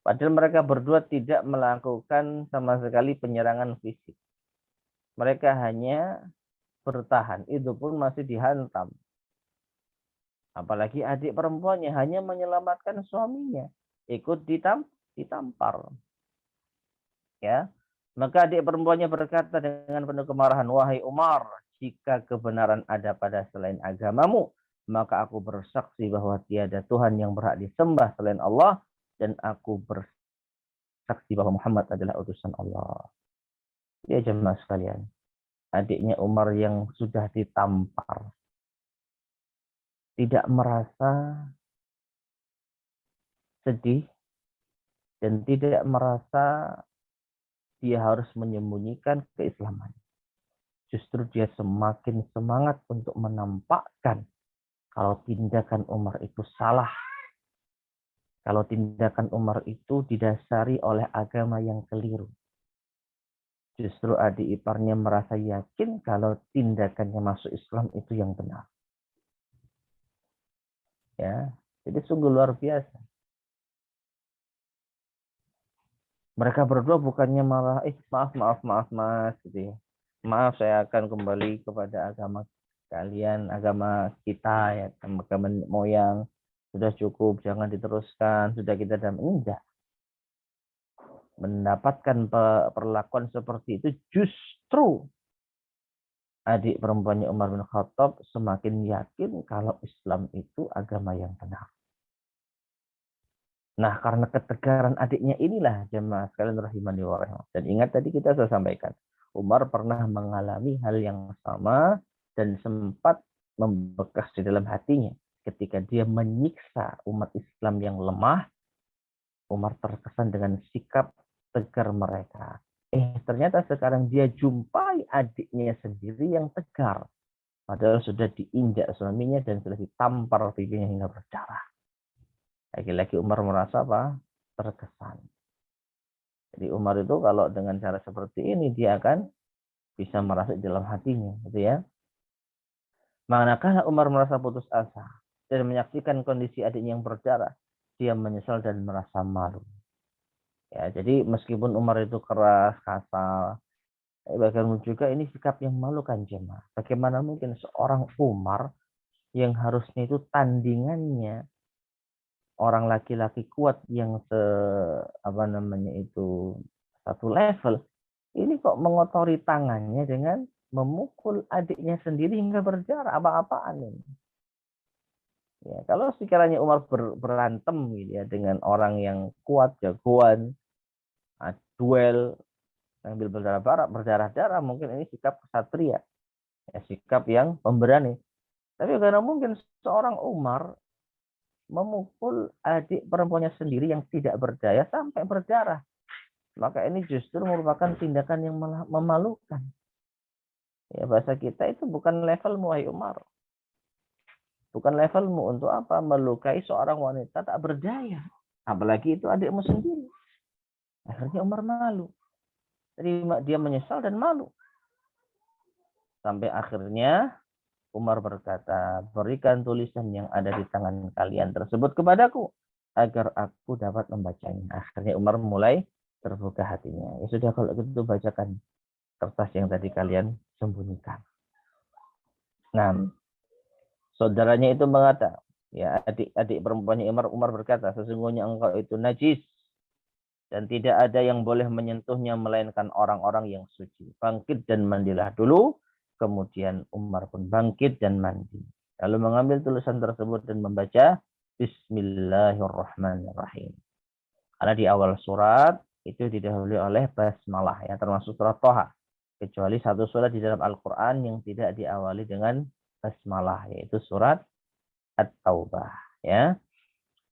Padahal mereka berdua tidak melakukan sama sekali penyerangan fisik. Mereka hanya bertahan. Itu pun masih dihantam. Apalagi adik perempuannya hanya menyelamatkan suaminya. Ikut ditampar. Ya. Maka adik perempuannya berkata dengan penuh kemarahan, "Wahai Umar, jika kebenaran ada pada selain agamamu, maka aku bersaksi bahwa tiada Tuhan yang berhak disembah selain Allah, dan aku bersaksi bahwa Muhammad adalah utusan Allah." Ya jemaah sekalian, adiknya Umar yang sudah ditampar tidak merasa sedih dan tidak merasa dia harus menyembunyikan keislaman. Justru dia semakin semangat untuk menampakkan kalau tindakan Umar itu salah. Kalau tindakan Umar itu didasari oleh agama yang keliru. Justru adik iparnya merasa yakin kalau tindakannya masuk Islam itu yang benar. Ya, jadi sungguh luar biasa. Mereka berdua bukannya malah, maaf mas, gitu ya. Maaf, saya akan kembali kepada agama kalian, agama kita, ya, agama moyang. Sudah cukup, jangan diteruskan, sudah kita damai. Enggak. Mendapatkan perlakuan seperti itu justru adik perempuannya Umar bin Khattab semakin yakin kalau Islam itu agama yang benar. Nah, karena ketegaran adiknya inilah jemaah sekalian rahimani wa rahimah. Dan ingat tadi kita sudah sampaikan, Umar pernah mengalami hal yang sama dan sempat membekas di dalam hatinya ketika dia menyiksa umat Islam yang lemah. Umar terkesan dengan sikap tegar mereka. Ternyata sekarang dia jumpai adiknya sendiri yang tegar. Padahal sudah diinjak suaminya dan sudah ditampar pipinya hingga berdarah. Lagi-lagi Umar merasa apa? Terkesan. Jadi Umar itu kalau dengan cara seperti ini dia akan bisa merasa di dalam hatinya, gitu ya. Manakala Umar merasa putus asa dan menyaksikan kondisi adiknya yang berdarah, dia menyesal dan merasa malu. Ya, jadi meskipun Umar itu keras, kasar, bahkan juga ini sikap yang memalukan jemaah. Bagaimana mungkin seorang Umar yang harusnya itu tandingannya orang laki-laki kuat yang apa namanya itu satu level, ini kok mengotori tangannya dengan memukul adiknya sendiri hingga berdarah, apa-apaan ini. Ya, kalau sekiranya Umar berantem gitu ya dengan orang yang kuat, jagoan, duel sambil berdarah-darah, mungkin ini sikap kesatria, ya, sikap yang pemberani. Tapi karena mungkin seorang Umar memukul adik perempuannya sendiri yang tidak berdaya sampai berdarah, maka ini justru merupakan tindakan yang memalukan. Ya, bahasa kita itu bukan levelmu, wahai Umar. Bukan levelmu untuk apa? Melukai seorang wanita tak berdaya. Apalagi itu adikmu sendiri. Akhirnya Umar malu. Jadi dia menyesal dan malu. Sampai akhirnya Umar berkata, berikan tulisan yang ada di tangan kalian tersebut kepadaku, agar aku dapat membacanya. Akhirnya Umar mulai terbuka hatinya. Ya sudah, kalau gitu bacakan kertas yang tadi kalian sembunyikan. Nah, saudaranya itu mengata, ya adik perempuannya Umar berkata, sesungguhnya engkau itu najis dan tidak ada yang boleh menyentuhnya melainkan orang-orang yang suci. Bangkit dan mandilah dulu. Kemudian Umar pun bangkit dan mandi. Lalu mengambil tulisan tersebut dan membaca Bismillahirrahmanirrahim. Karena di awal surat itu didahului oleh basmalah, ya, termasuk surat Toha. Kecuali satu surat di dalam Al-Quran yang tidak diawali dengan basmalah, yaitu surat At-Taubah. Ya.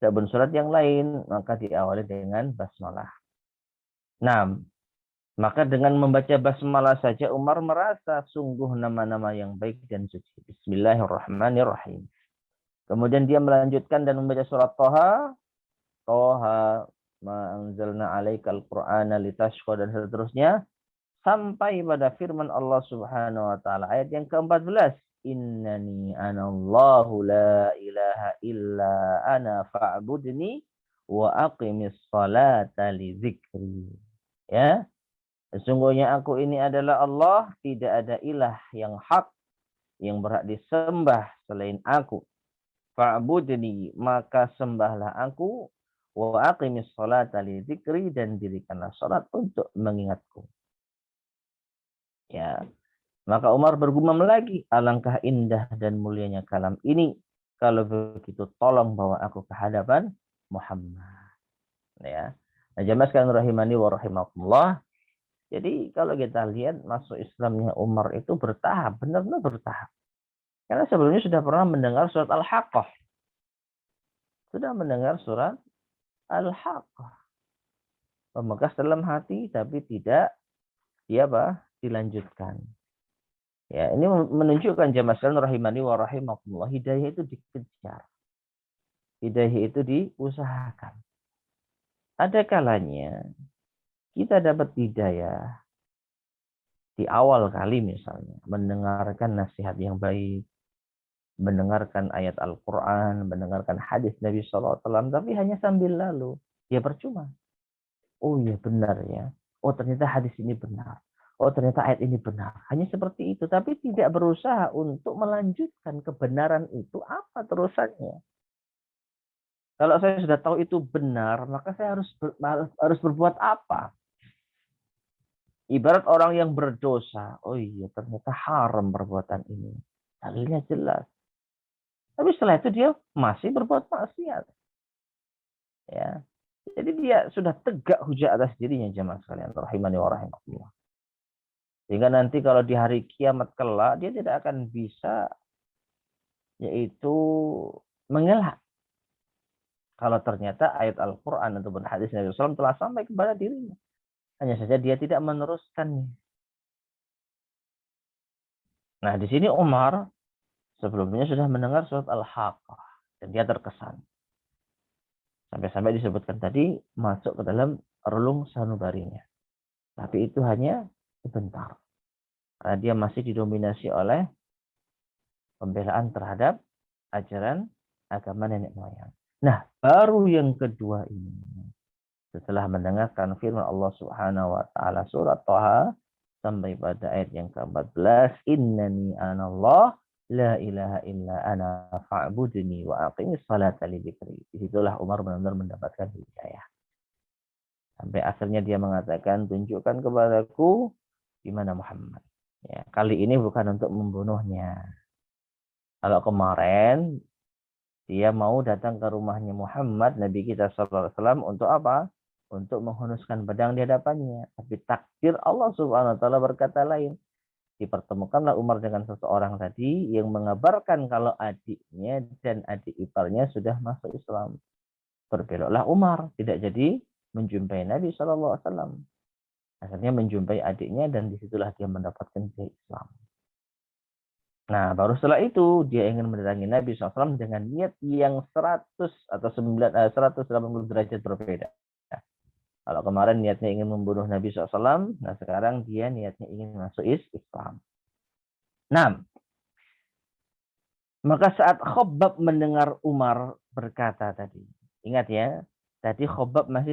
Adapun surat yang lain maka diawali dengan basmalah. Nah, maka dengan membaca basmalah saja Umar merasa sungguh nama-nama yang baik dan suci. Bismillahirrahmanirrahim. Kemudian dia melanjutkan dan membaca surat Toha. Toha ma anzalna alaikal qur'ana litashqa dan seterusnya. Sampai pada firman Allah subhanahu wa ta'ala. Ayat yang ke-14. Innani anallahu la ilaha illa ana fa'budni wa aqimis salata li zikri. Ya. Sesungguhnya aku ini adalah Allah, tidak ada ilah yang hak, yang berhak disembah selain aku. Fa'budni, maka sembahlah aku, wa aqimis sholata li dzikri, dan dirikanlah salat untuk mengingatku. Ya. Maka Umar bergumam lagi, alangkah indah dan mulianya kalam ini. Kalau begitu tolong bawa aku ke hadapan Muhammad. Ya. Nah, jamaah sekalian rahimani wa rahimakumullah. Jadi kalau kita lihat masuk Islamnya Umar itu bertahap, benar-benar bertahap. Karena sebelumnya sudah pernah mendengar surat Al-Haqqah. Sudah mendengar surat Al-Haqqah. Membekas dalam hati tapi tidak dilanjutkan. Ya, ini menunjukkan jamaah sekalian rahimani wa rahimakumullah, hidayah itu dikejar. Hidayah itu diusahakan. Ada kalanya kita dapat hidayah di awal kali misalnya, mendengarkan nasihat yang baik, mendengarkan ayat Al-Quran, mendengarkan hadis Nabi SAW, tapi hanya sambil lalu. Ya percuma. Oh iya benar ya. Oh ternyata hadis ini benar. Oh ternyata ayat ini benar. Hanya seperti itu. Tapi tidak berusaha untuk melanjutkan kebenaran itu apa terusannya. Kalau saya sudah tahu itu benar, maka saya harus berbuat apa? Ibarat orang yang berdosa. Oh iya ternyata haram perbuatan ini. Dalilnya jelas. Tapi setelah itu dia masih berbuat maksiat. Ya. Jadi dia sudah tegak hujah atas dirinya, jemaah sekalian rahimani wa rahimakumullah. Sehingga nanti kalau di hari kiamat kelak dia tidak akan bisa yaitu mengelak kalau ternyata ayat Al-Qur'an ataupun hadis Nabi SAW telah sampai kepada dirinya. Hanya saja dia tidak meneruskannya. Nah, di sini Umar sebelumnya sudah mendengar surat Al-Haqqah dan dia terkesan. Sampai-sampai disebutkan tadi masuk ke dalam relung sanubarinya. Tapi itu hanya sebentar. Karena dia masih didominasi oleh pembelaan terhadap ajaran agama nenek moyang. Nah, baru yang kedua ini. setelah mendengarkan firman Allah Subhanahu wa taala surat Thaha sampai pada ayat yang ke-14, innani anallah la ilaha illa ana fa'budni wa aqimis salata li dzikri. Disitulah Umar benar-benar mendapatkan hidayah. Sampai akhirnya dia mengatakan, tunjukkan kepadaku di mana Muhammad. Ya, kali ini bukan untuk membunuhnya. Kalau kemarin dia mau datang ke rumahnya Muhammad, Nabi kita SAW, untuk apa? Untuk menghunuskan pedang di hadapannya. Tapi takdir Allah Subhanahu wa taala berkata lain. Dipertemukanlah Umar dengan seseorang tadi yang mengabarkan kalau adiknya dan adik iparnya sudah masuk Islam. Berbeloklah Umar, tidak jadi menjumpai Nabi SAW. Akhirnya menjumpai adiknya dan disitulah dia mendapatkan Islam. Nah, baru setelah itu dia ingin mendatangi Nabi SAW dengan niat yang 100 atau 180 derajat berbeda. Nah, kalau kemarin niatnya ingin membunuh Nabi SAW, nah sekarang dia niatnya ingin masuk Islam. Nah, maka saat Khabbab mendengar Umar berkata tadi, ingat ya, tadi Khabbab masih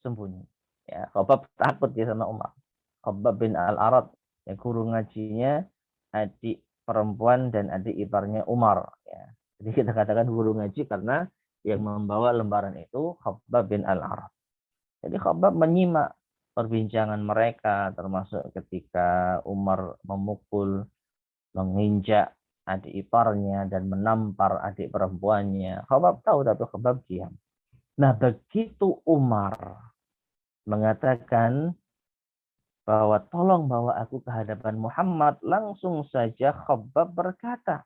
sembunyi. Ya, Khabbab takut dia sama Umar. Khabbab bin Al-Arad, yang guru ngajinya adik perempuan dan adik iparnya Umar. Ya. Jadi kita katakan guru ngaji karena yang membawa lembaran itu Khabbab bin Al-Arad. Jadi Khabbab menyimak perbincangan mereka, termasuk ketika Umar memukul, menginjak adik iparnya dan menampar adik perempuannya. Khabbab tahu tapi Khabbab diam. Nah, begitu Umar mengatakan bahwa tolong bawa aku ke hadapan Muhammad, langsung saja Khabbab berkata.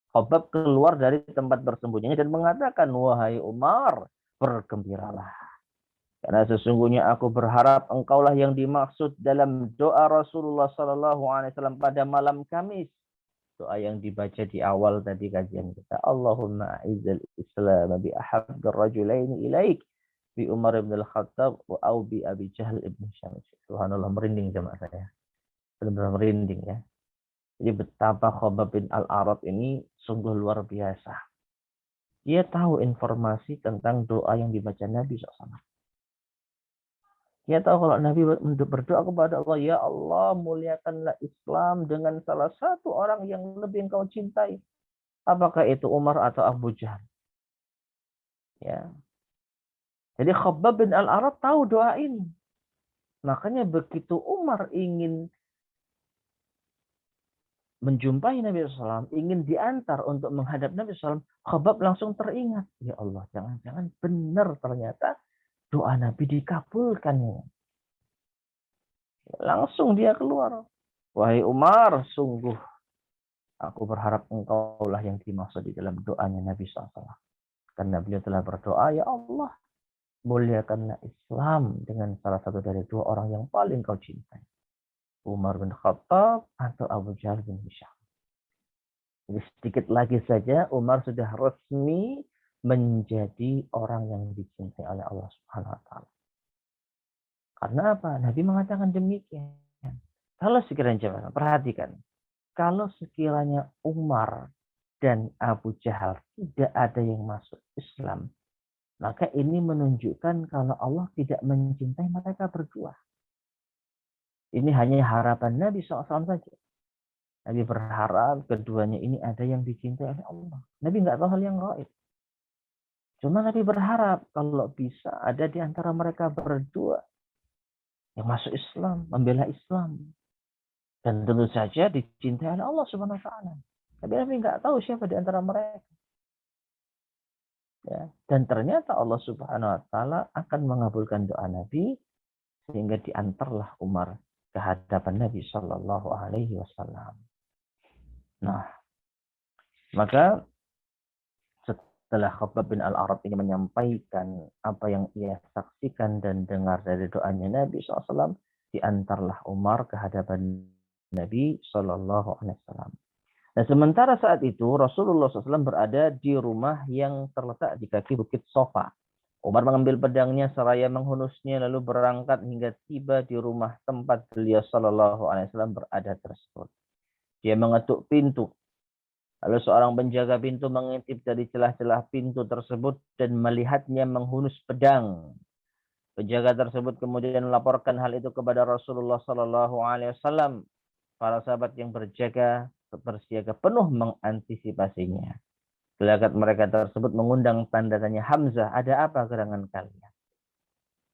Khabbab keluar dari tempat bersembunyinya dan mengatakan, wahai Umar, bergembiralah. Karena sesungguhnya aku berharap engkaulah yang dimaksud dalam doa Rasulullah SAW pada malam Kamis. Doa yang dibaca di awal tadi kajian kita. Allahumma a'izzal Islam bi ahabdir rajulaini ilaik. Bi Umar ibn al-Khattab wa bi Abi Jahal ibn Syams. Subhanallah, merinding jemaah saya. Benar-benar merinding ya. Jadi betapa Khabbab bin Al-Arad ini sungguh luar biasa. Dia tahu informasi tentang doa yang dibaca Nabi SAW. Dia tahu kalau Nabi berdoa kepada Allah, ya Allah muliakanlah Islam dengan salah satu orang yang lebih engkau cintai. Apakah itu Umar atau Abu Jahal? Ya. Jadi Khabbab bin Al-Arad tahu doa ini. Makanya begitu Umar ingin menjumpai Nabi SAW, ingin diantar untuk menghadap Nabi SAW, Khabbab langsung teringat. Ya Allah, jangan-jangan benar ternyata doa Nabi dikabulkan. Langsung dia keluar. Wahai Umar, sungguh aku berharap engkaulah yang dimaksud di dalam doanya Nabi SAW. Karena beliau telah berdoa, ya Allah, muliakanlah Islam dengan salah satu dari dua orang yang paling kau cintai. Umar bin Khattab atau Abu Jahal bin Hisham. Jadi sedikit lagi saja Umar sudah resmi menjadi orang yang dicintai oleh Allah Subhanahu wa taala. Karena apa? Nabi mengatakan demikian. Kalau sekiranya, perhatikan, kalau sekiranya Umar dan Abu Jahal tidak ada yang masuk Islam, maka ini menunjukkan kalau Allah tidak mencintai mereka berdua. Ini hanya harapan Nabi SAW saja. Nabi berharap keduanya ini ada yang dicintai oleh Allah. Nabi nggak tahu hal yang gaib. Cuma Nabi berharap kalau bisa ada di antara mereka berdua yang masuk Islam, membela Islam. Dan tentu saja dicintai oleh Allah Subhanahu wa taala. Tapi Nabi nggak tahu siapa di antara mereka. Ya. Dan ternyata Allah Subhanahu wa taala akan mengabulkan doa Nabi sehingga diantarlah Umar ke hadapan Nabi Shallallahu alaihi wasallam. Nah, maka setelah Khabbab bin Al-Arad ini menyampaikan apa yang ia saksikan dan dengar dari doanya Nabi SAW, diantarlah Umar ke hadapan Nabi Shallallahu alaihi wasallam. Nah, sementara saat itu Rasulullah SAW berada di rumah yang terletak di kaki bukit Sofa. Umar mengambil pedangnya seraya menghunusnya lalu berangkat hingga tiba di rumah tempat beliau Shallallahu alaihi wasallam berada tersebut. Dia mengetuk pintu. Lalu seorang penjaga pintu mengintip dari celah-celah pintu tersebut dan melihatnya menghunus pedang. Penjaga tersebut kemudian melaporkan hal itu kepada Rasulullah Sallallahu Alaihi Wasallam. Para sahabat yang bersiaga penuh mengantisipasinya. Gelagat mereka tersebut mengundang tanda tanya Hamzah, ada apa gerangan kalian?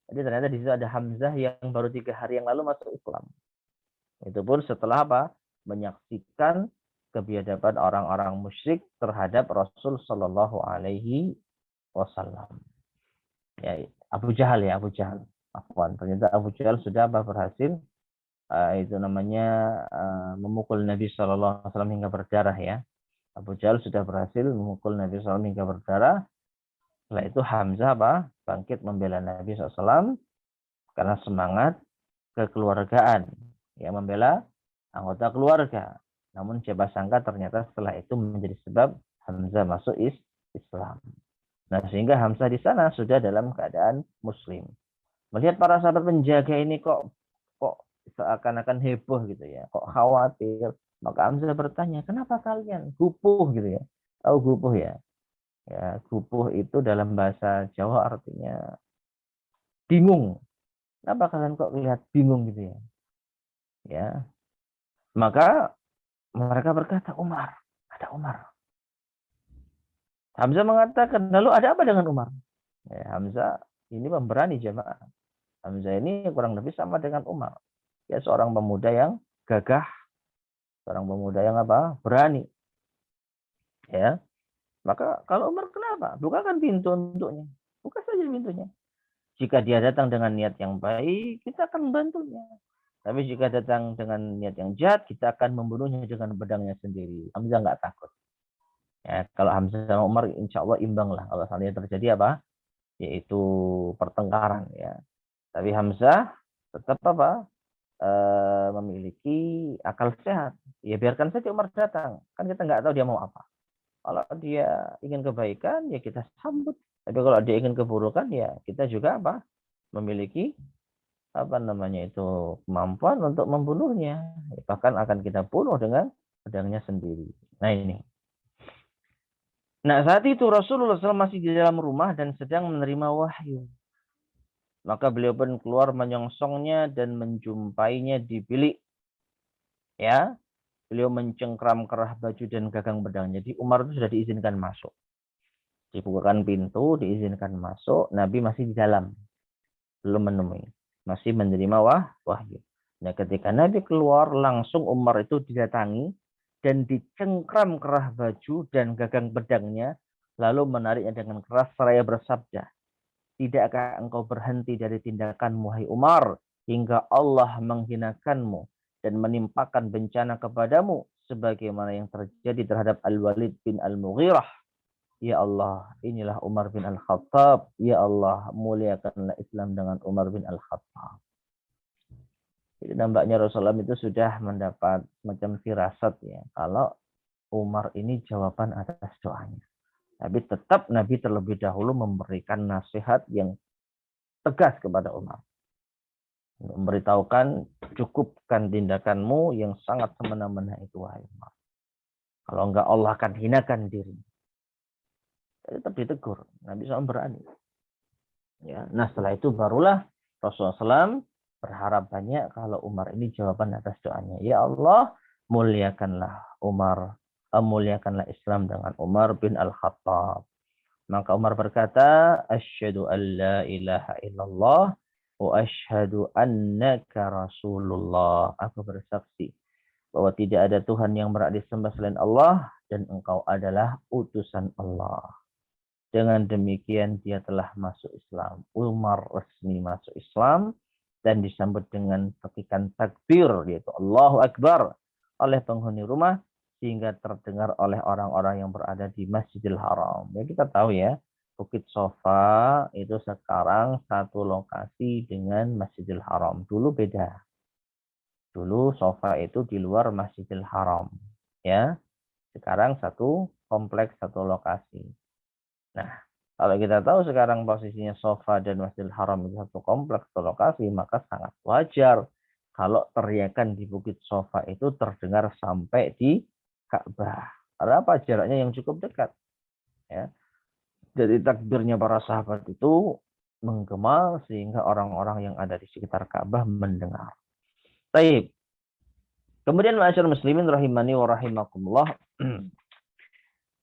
Jadi ternyata di situ ada Hamzah yang baru 3 hari yang lalu masuk Islam. Itu pun setelah apa? Menyaksikan kebiadaban orang-orang musyrik terhadap Rasul Sallallahu Alaihi Wasallam. Ya, Abu Jahal ya, Abu Jahal. Afwan, ternyata Abu Jahal sudah berhasil itu namanya memukul Nabi Sallallahu Alaihi Wasallam hingga berdarah ya. Abu Jahal sudah berhasil memukul Nabi SAW hingga berdarah. Setelah itu Hamzah bangkit membela Nabi SAW karena semangat kekeluargaan. Ya, membela anggota keluarga. Namun siapa sangka ternyata setelah itu menjadi sebab Hamzah masuk Islam. Nah, sehingga Hamzah di sana sudah dalam keadaan muslim. Melihat para sahabat penjaga ini kok seakan-akan heboh gitu ya, kok khawatir. Maka Hamzah bertanya, kenapa kalian gupuh gitu ya? Tahu gupuh ya? Ya, gupuh itu dalam bahasa Jawa artinya bingung. Kenapa kalian kok lihat bingung gitu ya? Ya, maka mereka berkata, Umar, ada Umar. Hamzah mengatakan, lalu ada apa dengan Umar? Ya, Hamzah ini pemberani jamaah. Hamzah ini kurang lebih sama dengan Umar. Ya, seorang pemuda yang gagah, seorang pemuda yang berani. Ya, maka kalau Umar kenapa? Bukakan pintu untuknya. Buka saja pintunya. Jika dia datang dengan niat yang baik, kita akan membantunya. Tapi jika datang dengan niat yang jahat, kita akan membunuhnya dengan pedangnya sendiri. Hamzah nggak takut. Ya, kalau Hamzah sama Umar, insya Allah imbang lah. Kalau seandainya terjadi yaitu pertengkaran. Ya. Tapi Hamzah tetap memiliki akal sehat. Ya biarkan saja Umar datang. Kan kita nggak tahu dia mau apa. Kalau dia ingin kebaikan, ya kita sambut. Tapi kalau dia ingin keburukan, ya kita juga memiliki kemampuan untuk membunuhnya. Bahkan akan kita bunuh dengan pedangnya sendiri. Nah ini. Nah saat itu Rasulullah SAW masih di dalam rumah dan sedang menerima wahyu. Maka beliau pun keluar menyongsongnya dan menjumpainya di bilik. Ya, beliau mencengkram kerah baju dan gagang pedang. Jadi Umar itu sudah diizinkan masuk. Dibukakan pintu, diizinkan masuk. Nabi masih di dalam. Belum menemui. Masih menerima wahyu. Nah, ketika Nabi keluar, langsung Umar itu didatangi dan dicengkram kerah baju dan gagang pedangnya. Lalu menariknya dengan keras seraya bersabda, tidakkah engkau berhenti dari tindakanmu, hai Umar, hingga Allah menghinakanmu dan menimpakan bencana kepadamu sebagaimana yang terjadi terhadap Al-Walid bin Al-Mughirah. Ya Allah, inilah Umar bin Al-Khattab. Ya Allah, muliakanlah Islam dengan Umar bin Al-Khattab. Jadi nampaknya Rasulullah itu sudah mendapat semacam firasat ya, kalau Umar ini jawaban atas doanya. Tapi tetap Nabi terlebih dahulu memberikan nasihat yang tegas kepada Umar. Memberitahukan, cukupkan tindakanmu yang sangat semena-mena itu, wahai Umar. Kalau enggak Allah akan hinakan diri. Tetap ditegur. Nabi SAW berani. Ya, nah setelah itu barulah Rasulullah SAW berharap banyak kalau Umar ini jawaban atas doanya. Ya Allah, muliakanlah Umar. Muliakanlah Islam dengan Umar bin Al-Khattab. Maka Umar berkata, asyhadu an la ilaha illallah wa asyhadu annaka rasulullah. Aku bersaksi bahwa tidak ada Tuhan yang berhak disembah selain Allah dan engkau adalah utusan Allah. Dengan demikian dia telah masuk Islam. Umar resmi masuk Islam dan disambut dengan petikan takbir, yaitu Allahu Akbar, oleh penghuni rumah, sehingga terdengar oleh orang-orang yang berada di Masjidil Haram. Ya, kita tahu ya, Bukit Sofa itu sekarang satu lokasi dengan Masjidil Haram. Dulu beda. Dulu Sofa itu di luar Masjidil Haram. Ya, sekarang satu kompleks, satu lokasi. Nah, kalau kita tahu sekarang posisinya Sofa dan Masjidil Haram itu satu kompleks, satu lokasi, maka sangat wajar kalau teriakan di Bukit Sofa itu terdengar sampai di Ka'bah. Ada apa? Jaraknya yang cukup dekat. Ya. Jadi takbirnya para sahabat itu menggema sehingga orang-orang yang ada di sekitar Ka'bah mendengar. Baik. Kemudian ma'asyar muslimin rahimani wa rahimakumullah.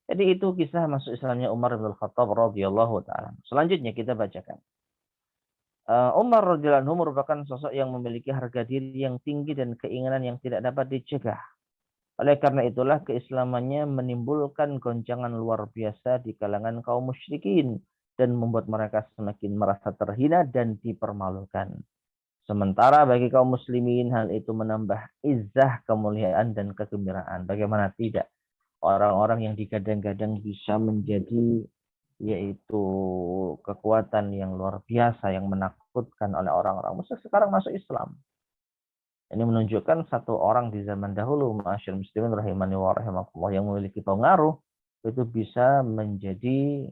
Jadi itu kisah masuk Islamnya Umar bin Khattab radhiyallahu taala. Selanjutnya kita bacakan. Umar radhiyallahu anhu merupakan sosok yang memiliki harga diri yang tinggi dan keinginan yang tidak dapat dicegah. Oleh karena itulah keislamannya menimbulkan goncangan luar biasa di kalangan kaum musyrikin dan membuat mereka semakin merasa terhina dan dipermalukan. Sementara bagi kaum muslimin hal itu menambah izzah, kemuliaan dan kegembiraan. Bagaimana tidak? Orang-orang yang digadang-gadang bisa menjadi yaitu kekuatan yang luar biasa yang menakutkan oleh orang-orang musyrik sekarang masuk Islam. Ini menunjukkan satu orang di zaman dahulu, ma'asyil muslimin rahimani wa rahimakumullah, yang memiliki pengaruh itu bisa menjadi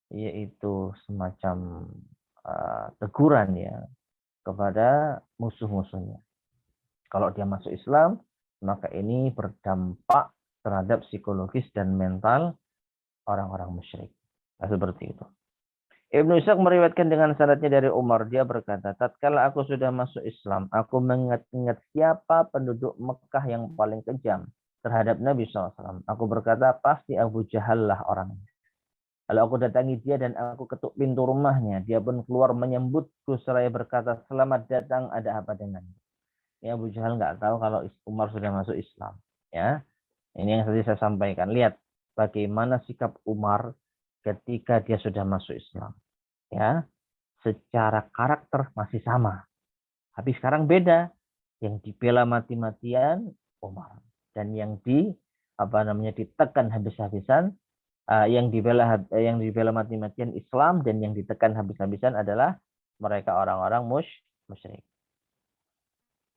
yaitu semacam teguran ya kepada musuh-musuhnya. Kalau dia masuk Islam, maka ini berdampak terhadap psikologis dan mental orang-orang musyrik. Nah, seperti itu. Ibnu Ishaq meriwayatkan dengan sanadnya dari Umar, dia berkata, tatkala aku sudah masuk Islam, aku mengingat-ingat siapa penduduk Mekah yang paling kejam terhadap Nabi SAW. Aku berkata, pasti Abu Jahal lah orangnya. Lalu aku datangi dia dan aku ketuk pintu rumahnya. Dia pun keluar menyambutku seraya berkata, selamat datang, ada apa dengannya? Ya, Abu Jahal nggak tahu kalau Umar sudah masuk Islam. Ya, ini yang tadi saya sampaikan. Lihat bagaimana sikap Umar ketika dia sudah masuk Islam. Ya, secara karakter masih sama. Tapi sekarang beda. Yang dibela mati-matian Umar dan yang ditekan habis-habisan, yang dibela mati-matian Islam dan yang ditekan habis-habisan adalah mereka orang-orang musyrik.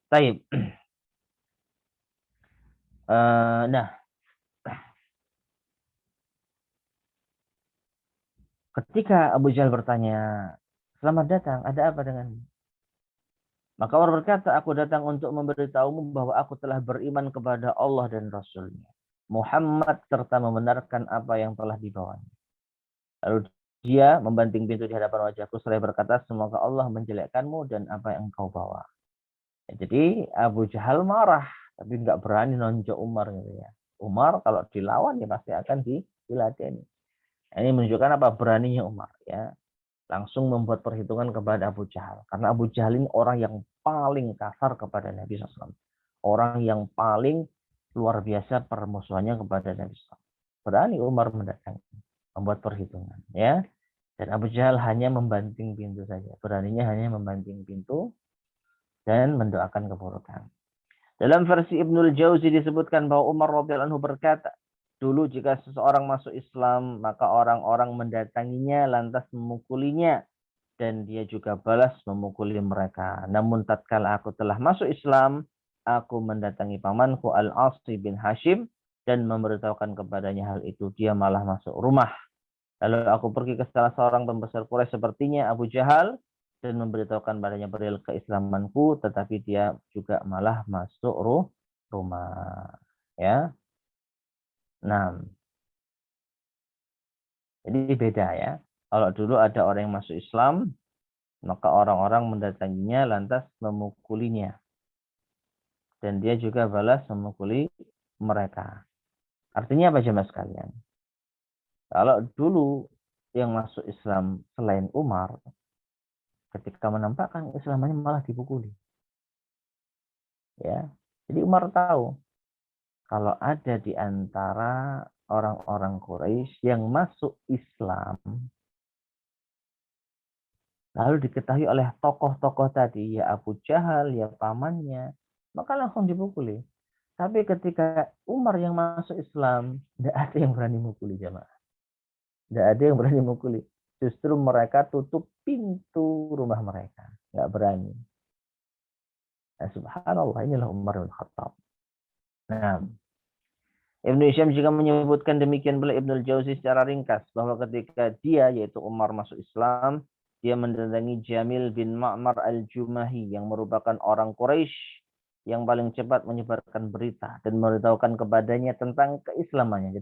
Baik. Nah, ketika Abu Jahal bertanya, selamat datang, ada apa denganmu? Maka Umar berkata, aku datang untuk memberitahumu bahwa aku telah beriman kepada Allah dan Rasul-Nya, Muhammad, serta membenarkan apa yang telah dibawanya. Lalu dia membanting pintu di hadapan wajahku seraya berkata, semoga Allah menjelekkanmu dan apa yang engkau bawa. Ya, jadi Abu Jahal marah, tapi nggak berani nonjok Umar gitu ya. Umar kalau dilawan ya pasti akan diladeni. Ini menunjukkan apa beraninya Umar ya. Langsung membuat perhitungan kepada Abu Jahal. Karena Abu Jahal ini orang yang paling kasar kepada Nabi SAW. Orang yang paling luar biasa permusuhannya kepada Nabi SAW. Berani Umar mendatangi, membuat perhitungan. Ya. Dan Abu Jahal hanya membanting pintu saja. Beraninya hanya membanting pintu dan mendoakan keburukan. Dalam versi Ibnul Jauzi disebutkan bahwa Umar radhiyallahu anhu berkata, dulu jika seseorang masuk Islam, maka orang-orang mendatanginya lantas memukulinya dan dia juga balas memukuli mereka. Namun tatkala aku telah masuk Islam, aku mendatangi pamanku Al-As bin Hashim dan memberitahukan kepadanya hal itu. Dia malah masuk rumah. Lalu aku pergi ke salah seorang pembesar Quraisy sepertinya Abu Jahal dan memberitahukan padanya perihal keislamanku, tetapi dia juga malah masuk rumah. Ya. Nah, jadi beda ya. Kalau dulu ada orang yang masuk Islam, maka orang-orang mendatanginya lantas memukulinya. Dan dia juga balas memukuli mereka. Artinya apa jemaah sekalian? Kalau dulu yang masuk Islam selain Umar, ketika menampakkan Islamannya malah dipukuli. Ya. Jadi Umar tahu kalau ada di antara orang-orang Quraisy yang masuk Islam, lalu diketahui oleh tokoh-tokoh tadi, ya Abu Jahal, ya pamannya, maka langsung dipukuli. Tapi ketika Umar yang masuk Islam, tidak ada yang berani mukuli jamaah. Tidak ada yang berani mukuli. Justru mereka tutup pintu rumah mereka. Nggak berani. Nah, subhanallah, inilah Umar bin Khattab. Nah, Ibnu Hisham juga menyebutkan demikian pula Ibnu Jauzi secara ringkas bahwa ketika dia yaitu Umar masuk Islam, dia mendatangi Jamil bin Ma'mar al-Jumahi yang merupakan orang Quraisy yang paling cepat menyebarkan berita dan memberitahukan kepadanya tentang keislamannya.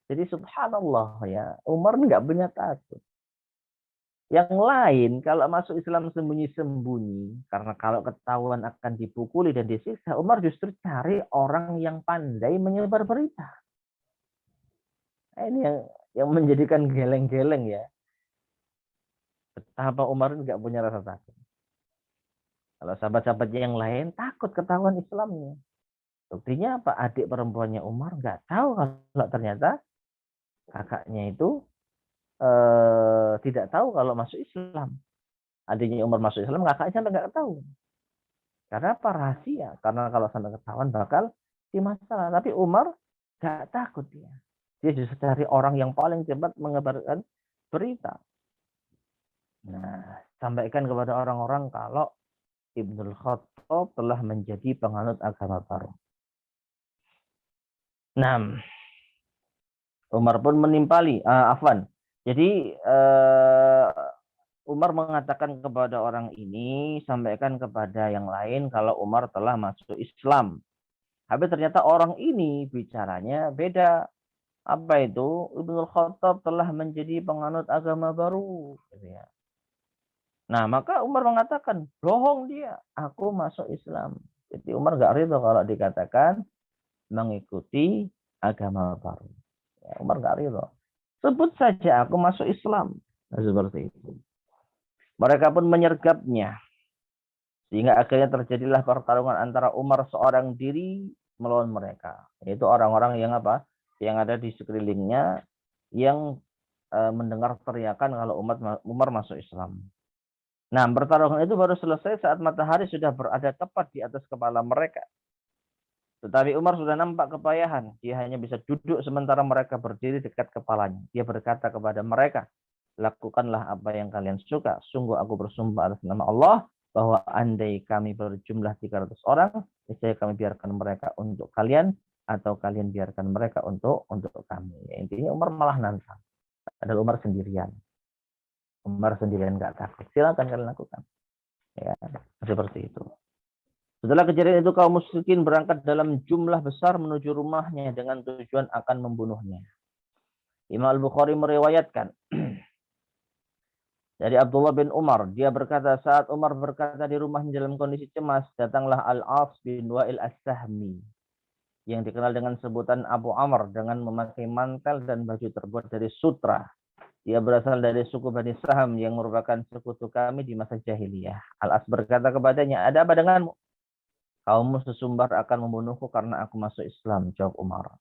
Jadi subhanallah ya, Umar nggak punya takut. Yang lain kalau masuk Islam sembunyi-sembunyi, karena kalau ketahuan akan dipukuli dan disiksa, Umar justru cari orang yang pandai menyebar berita. Nah, ini yang menjadikan geleng-geleng ya. Betapa Umar nggak punya rasa takut. Kalau sahabat-sahabatnya yang lain takut ketahuan Islamnya. Buktinya apa? Adik perempuannya Umar nggak tahu kalau ternyata kakaknya itu tidak tahu kalau masuk Islam. Adiknya Umar masuk Islam, kakaknya sampai nggak tahu. Karena apa? Rahasia. Karena kalau sampai ketahuan bakal di masalah. Tapi Umar nggak takut dia. Dia justru cari orang yang paling cepat mengabarkan berita. Nah, sampaikan kepada orang-orang kalau Ibnul Khattab telah menjadi penganut agama baru. Nah, Umar pun menimpali, afwan. Jadi Umar mengatakan kepada orang ini, sampaikan kepada yang lain kalau Umar telah masuk Islam. Tapi ternyata orang ini bicaranya beda. Apa itu? Ibnul Khattab telah menjadi penganut agama baru. Nah, maka Umar mengatakan, bohong dia, aku masuk Islam. Jadi Umar nggak ridho kalau dikatakan mengikuti agama baru. Ya, Umar nggak ridho. Sebut saja aku masuk Islam. Nah, seperti itu. Mereka pun menyergapnya. Sehingga akhirnya terjadilah pertarungan antara Umar seorang diri melawan mereka. Yaitu orang-orang yang apa? Yang ada di sekelilingnya yang mendengar teriakan kalau Umar masuk Islam. Nah, pertarungan itu baru selesai saat matahari sudah berada tepat di atas kepala mereka. Tetapi Umar sudah nampak kepayahan. Dia hanya bisa duduk sementara mereka berdiri dekat kepalanya. Dia berkata kepada mereka, lakukanlah apa yang kalian suka. Sungguh aku bersumpah atas nama Allah bahwa andai kami berjumlah 300 orang, niscaya kami biarkan mereka untuk kalian atau kalian biarkan mereka untuk kami. Ya, intinya Umar malah nantang. Ada Umar sendirian. Umar sendirian nggak takut. Silakan kalian lakukan. Ya, seperti itu. Setelah kejadian itu kaum musyrikin berangkat dalam jumlah besar menuju rumahnya dengan tujuan akan membunuhnya. Imam Al-Bukhari meriwayatkan dari Abdullah bin Umar, dia berkata saat Umar berkata di rumahnya dalam kondisi cemas, datanglah Al-As bin Wa'il As-Sahmi yang dikenal dengan sebutan Abu Amr dengan memakai mantel dan baju terbuat dari sutra. Dia berasal dari suku Bani Saham yang merupakan sekutu kami di masa jahiliyah. Al-As berkata kepadanya, ada apa denganmu? Kaummu sesumbar akan membunuhku karena aku masuk Islam, jawab Umar.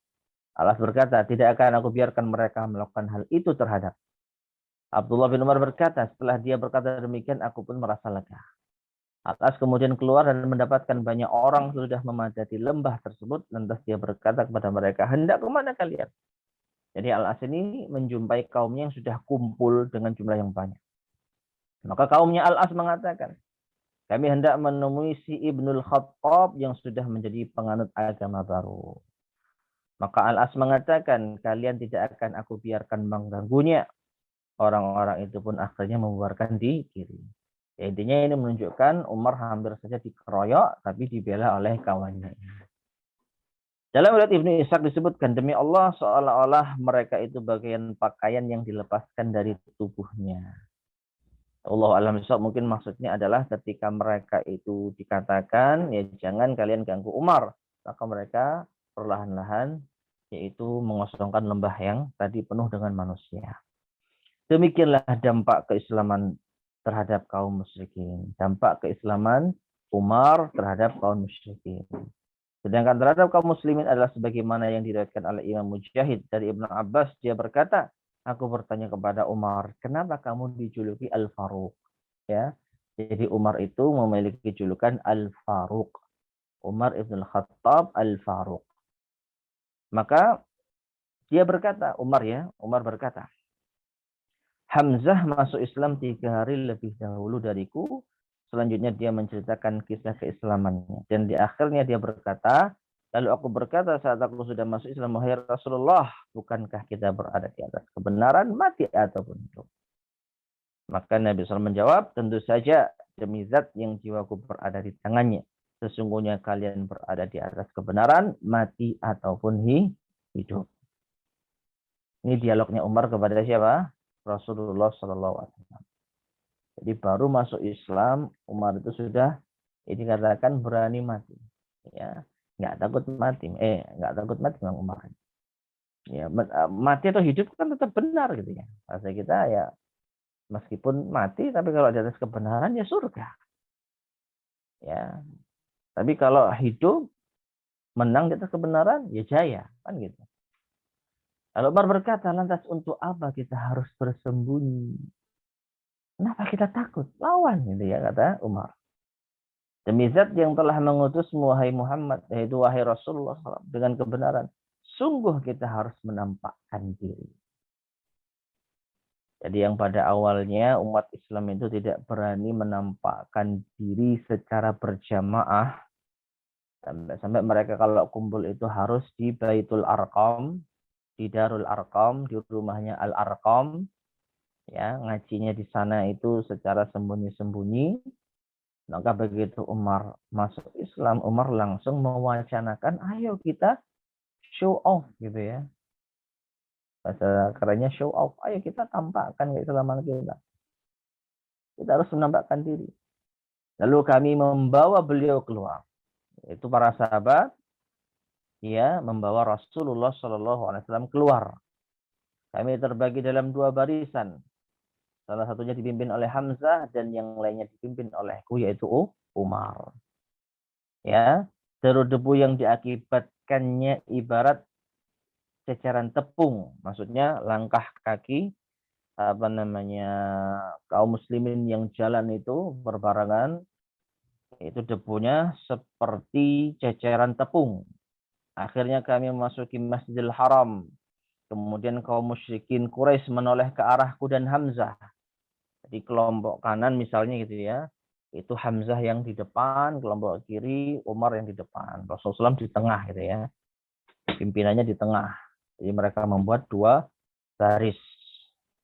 Al-As berkata, tidak akan aku biarkan mereka melakukan hal itu terhadap. Abdullah bin Umar berkata, setelah dia berkata demikian, aku pun merasa lega. Al-As kemudian keluar dan mendapatkan banyak orang sudah memadati lembah tersebut. Lantas dia berkata kepada mereka, hendak kemana kalian? Jadi Al-As ini menjumpai kaumnya yang sudah kumpul dengan jumlah yang banyak. Maka kaumnya Al-As mengatakan, kami hendak menemui si Ibnul Khattab yang sudah menjadi penganut agama baru. Maka Al-As mengatakan, kalian tidak akan aku biarkan mengganggunya. Orang-orang itu pun akhirnya membubarkan diri. Ya, intinya ini menunjukkan Umar hampir saja dikeroyok, tapi dibela oleh kawannya. Dalam riwayat Ibnu Ishaq disebutkan, demi Allah seolah-olah mereka itu bagian pakaian yang dilepaskan dari tubuhnya. Allah alam bisawab, mungkin maksudnya adalah ketika mereka itu dikatakan, ya jangan kalian ganggu Umar. Maka mereka perlahan-lahan yaitu mengosongkan lembah yang tadi penuh dengan manusia. Demikianlah dampak keislaman terhadap kaum musyrikin. Dampak keislaman Umar terhadap kaum musyrikin. Sedangkan terhadap kaum muslimin adalah sebagaimana yang diriwayatkan oleh Imam Mujahid dari Ibnu Abbas. Dia berkata, aku bertanya kepada Umar, kenapa kamu dijuluki Al-Faruq? Ya, jadi Umar itu memiliki julukan Al-Faruq. Umar ibn Khattab Al-Faruq. Maka dia berkata, Umar berkata, Hamzah masuk Islam 3 hari lebih dahulu dariku. Selanjutnya dia menceritakan kisah keislamannya. Dan di akhirnya dia berkata, lalu aku berkata saat aku sudah masuk Islam, wahai Rasulullah, bukankah kita berada di atas kebenaran, mati ataupun hidup? Maka Nabi SAW menjawab, tentu saja demi zat yang jiwaku berada di tangannya. sesungguhnya kalian berada di atas kebenaran, mati ataupun hidup. Ini dialognya Umar kepada siapa? Rasulullah Shallallahu Alaihi Wasallam. Jadi baru masuk Islam, Umar itu sudah dikatakan berani mati. Ya, nggak takut mati. Nggak takut mati Bang Umar. Ya, mati atau hidup kan tetap benar gitu ya. Bahasa kita ya, meskipun mati, tapi kalau di atas kebenaran ya surga. Ya, tapi kalau hidup menang di atas kebenaran ya jaya, kan gitu. Lalu Umar berkata, lantas untuk apa kita harus bersembunyi? Kenapa kita takut? Lawan gitu ya, kata Umar. Demi zat yang telah mengutusmu wahai Muhammad, yaitu wahai Rasulullah SAW, dengan kebenaran. Sungguh kita harus menampakkan diri. Jadi yang pada awalnya umat Islam itu tidak berani menampakkan diri secara berjamaah. Sampai mereka kalau kumpul itu harus di Baitul Arqam, di Darul Arqam, di rumahnya Al Arqam, ya, ngajinya di sana itu secara sembunyi-sembunyi. Maka begitu Umar masuk Islam, Umar langsung mewacanakan, ayo kita show off gitu ya. Bahasa kerennya show off, ayo kita tampakkan keislaman kita. Kita harus menampakkan diri. Lalu kami membawa beliau keluar. Itu para sahabat, ya, membawa Rasulullah SAW keluar. Kami terbagi dalam 2 barisan. Salah satunya dipimpin oleh Hamzah dan yang lainnya dipimpin olehku, yaitu Umar. Ya, deru debu yang diakibatkannya ibarat ceceran tepung, maksudnya langkah kaki kaum muslimin yang jalan itu berbarengan, itu debunya seperti ceceran tepung. Akhirnya kami memasuki Masjidil Haram. Kemudian kaum musyrikin Quraisy menoleh ke arahku dan Hamzah. Jadi kelompok kanan misalnya gitu ya, itu Hamzah yang di depan, kelompok kiri Umar yang di depan, Rasulullah SAW di tengah gitu ya. Pimpinannya di tengah. Jadi mereka membuat 2 baris.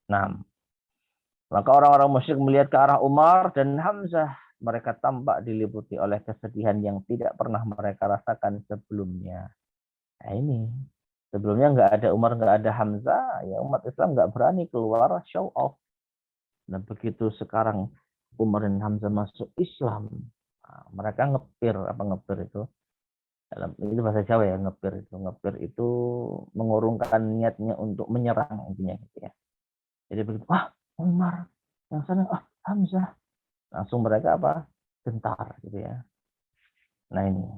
6. Maka orang-orang musyrik melihat ke arah Umar dan Hamzah. Mereka tampak diliputi oleh kesedihan yang tidak pernah mereka rasakan sebelumnya. Nah ini, sebelumnya nggak ada Umar, nggak ada Hamzah, ya umat Islam nggak berani keluar show off. Nah begitu sekarang Umar dan Hamzah masuk Islam, nah, mereka ngepir itu dalam itu bahasa Jawa ya, ngepir itu mengurungkan niatnya untuk menyerang intinya gitu ya. Jadi begitu, Umar, yang sana, Hamzah, langsung mereka gentar gitu ya. Nah ini,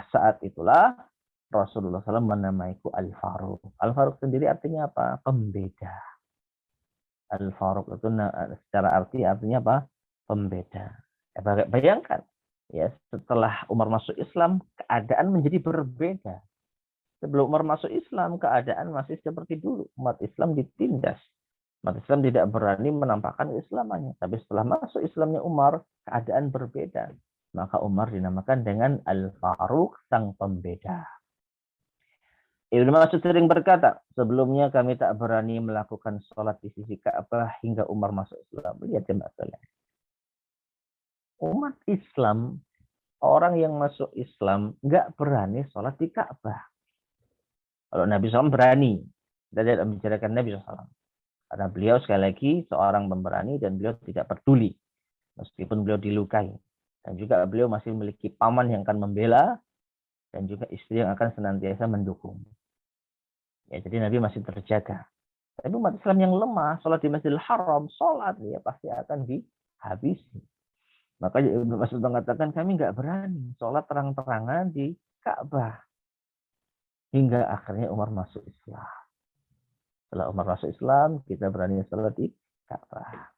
saat itulah Rasulullah SAW menamaiku Al-Faruq. Al-Faruq sendiri artinya apa? Pembeda. Al-Faruq itu secara artinya apa? Pembeda. Ya, bayangkan, ya setelah Umar masuk Islam, keadaan menjadi berbeda. Sebelum Umar masuk Islam, keadaan masih seperti dulu. Umat Islam ditindas. Umat Islam tidak berani menampakkan keislamannya. Tapi setelah masuk Islamnya Umar, keadaan berbeda. Maka Umar dinamakan dengan Al-Faruq, sang pembeda. Ibnu Mas'ud sering berkata, sebelumnya kami tak berani melakukan sholat di sisi Ka'bah hingga Umar masuk Islam. Lihat jemaah sekalian. Umat Islam, orang yang masuk Islam, nggak berani sholat di Ka'bah. Kalau Nabi SAW berani. Kita tidak membicarakan Nabi SAW. Karena beliau sekali lagi seorang pemberani dan beliau tidak peduli. Meskipun beliau dilukai. Dan juga beliau masih memiliki paman yang akan membela. Dan juga istri yang akan senantiasa mendukung. Ya, jadi Nabi masih terjaga. Tapi umat Islam yang lemah, sholat di Masjidil Haram, sholat ya pasti akan dihabisi. Makanya Ibnu Mas'ud mengatakan kami nggak berani sholat terang-terangan di Ka'bah. Hingga akhirnya Umar masuk Islam. Setelah Umar masuk Islam, kita berani sholat di Ka'bah.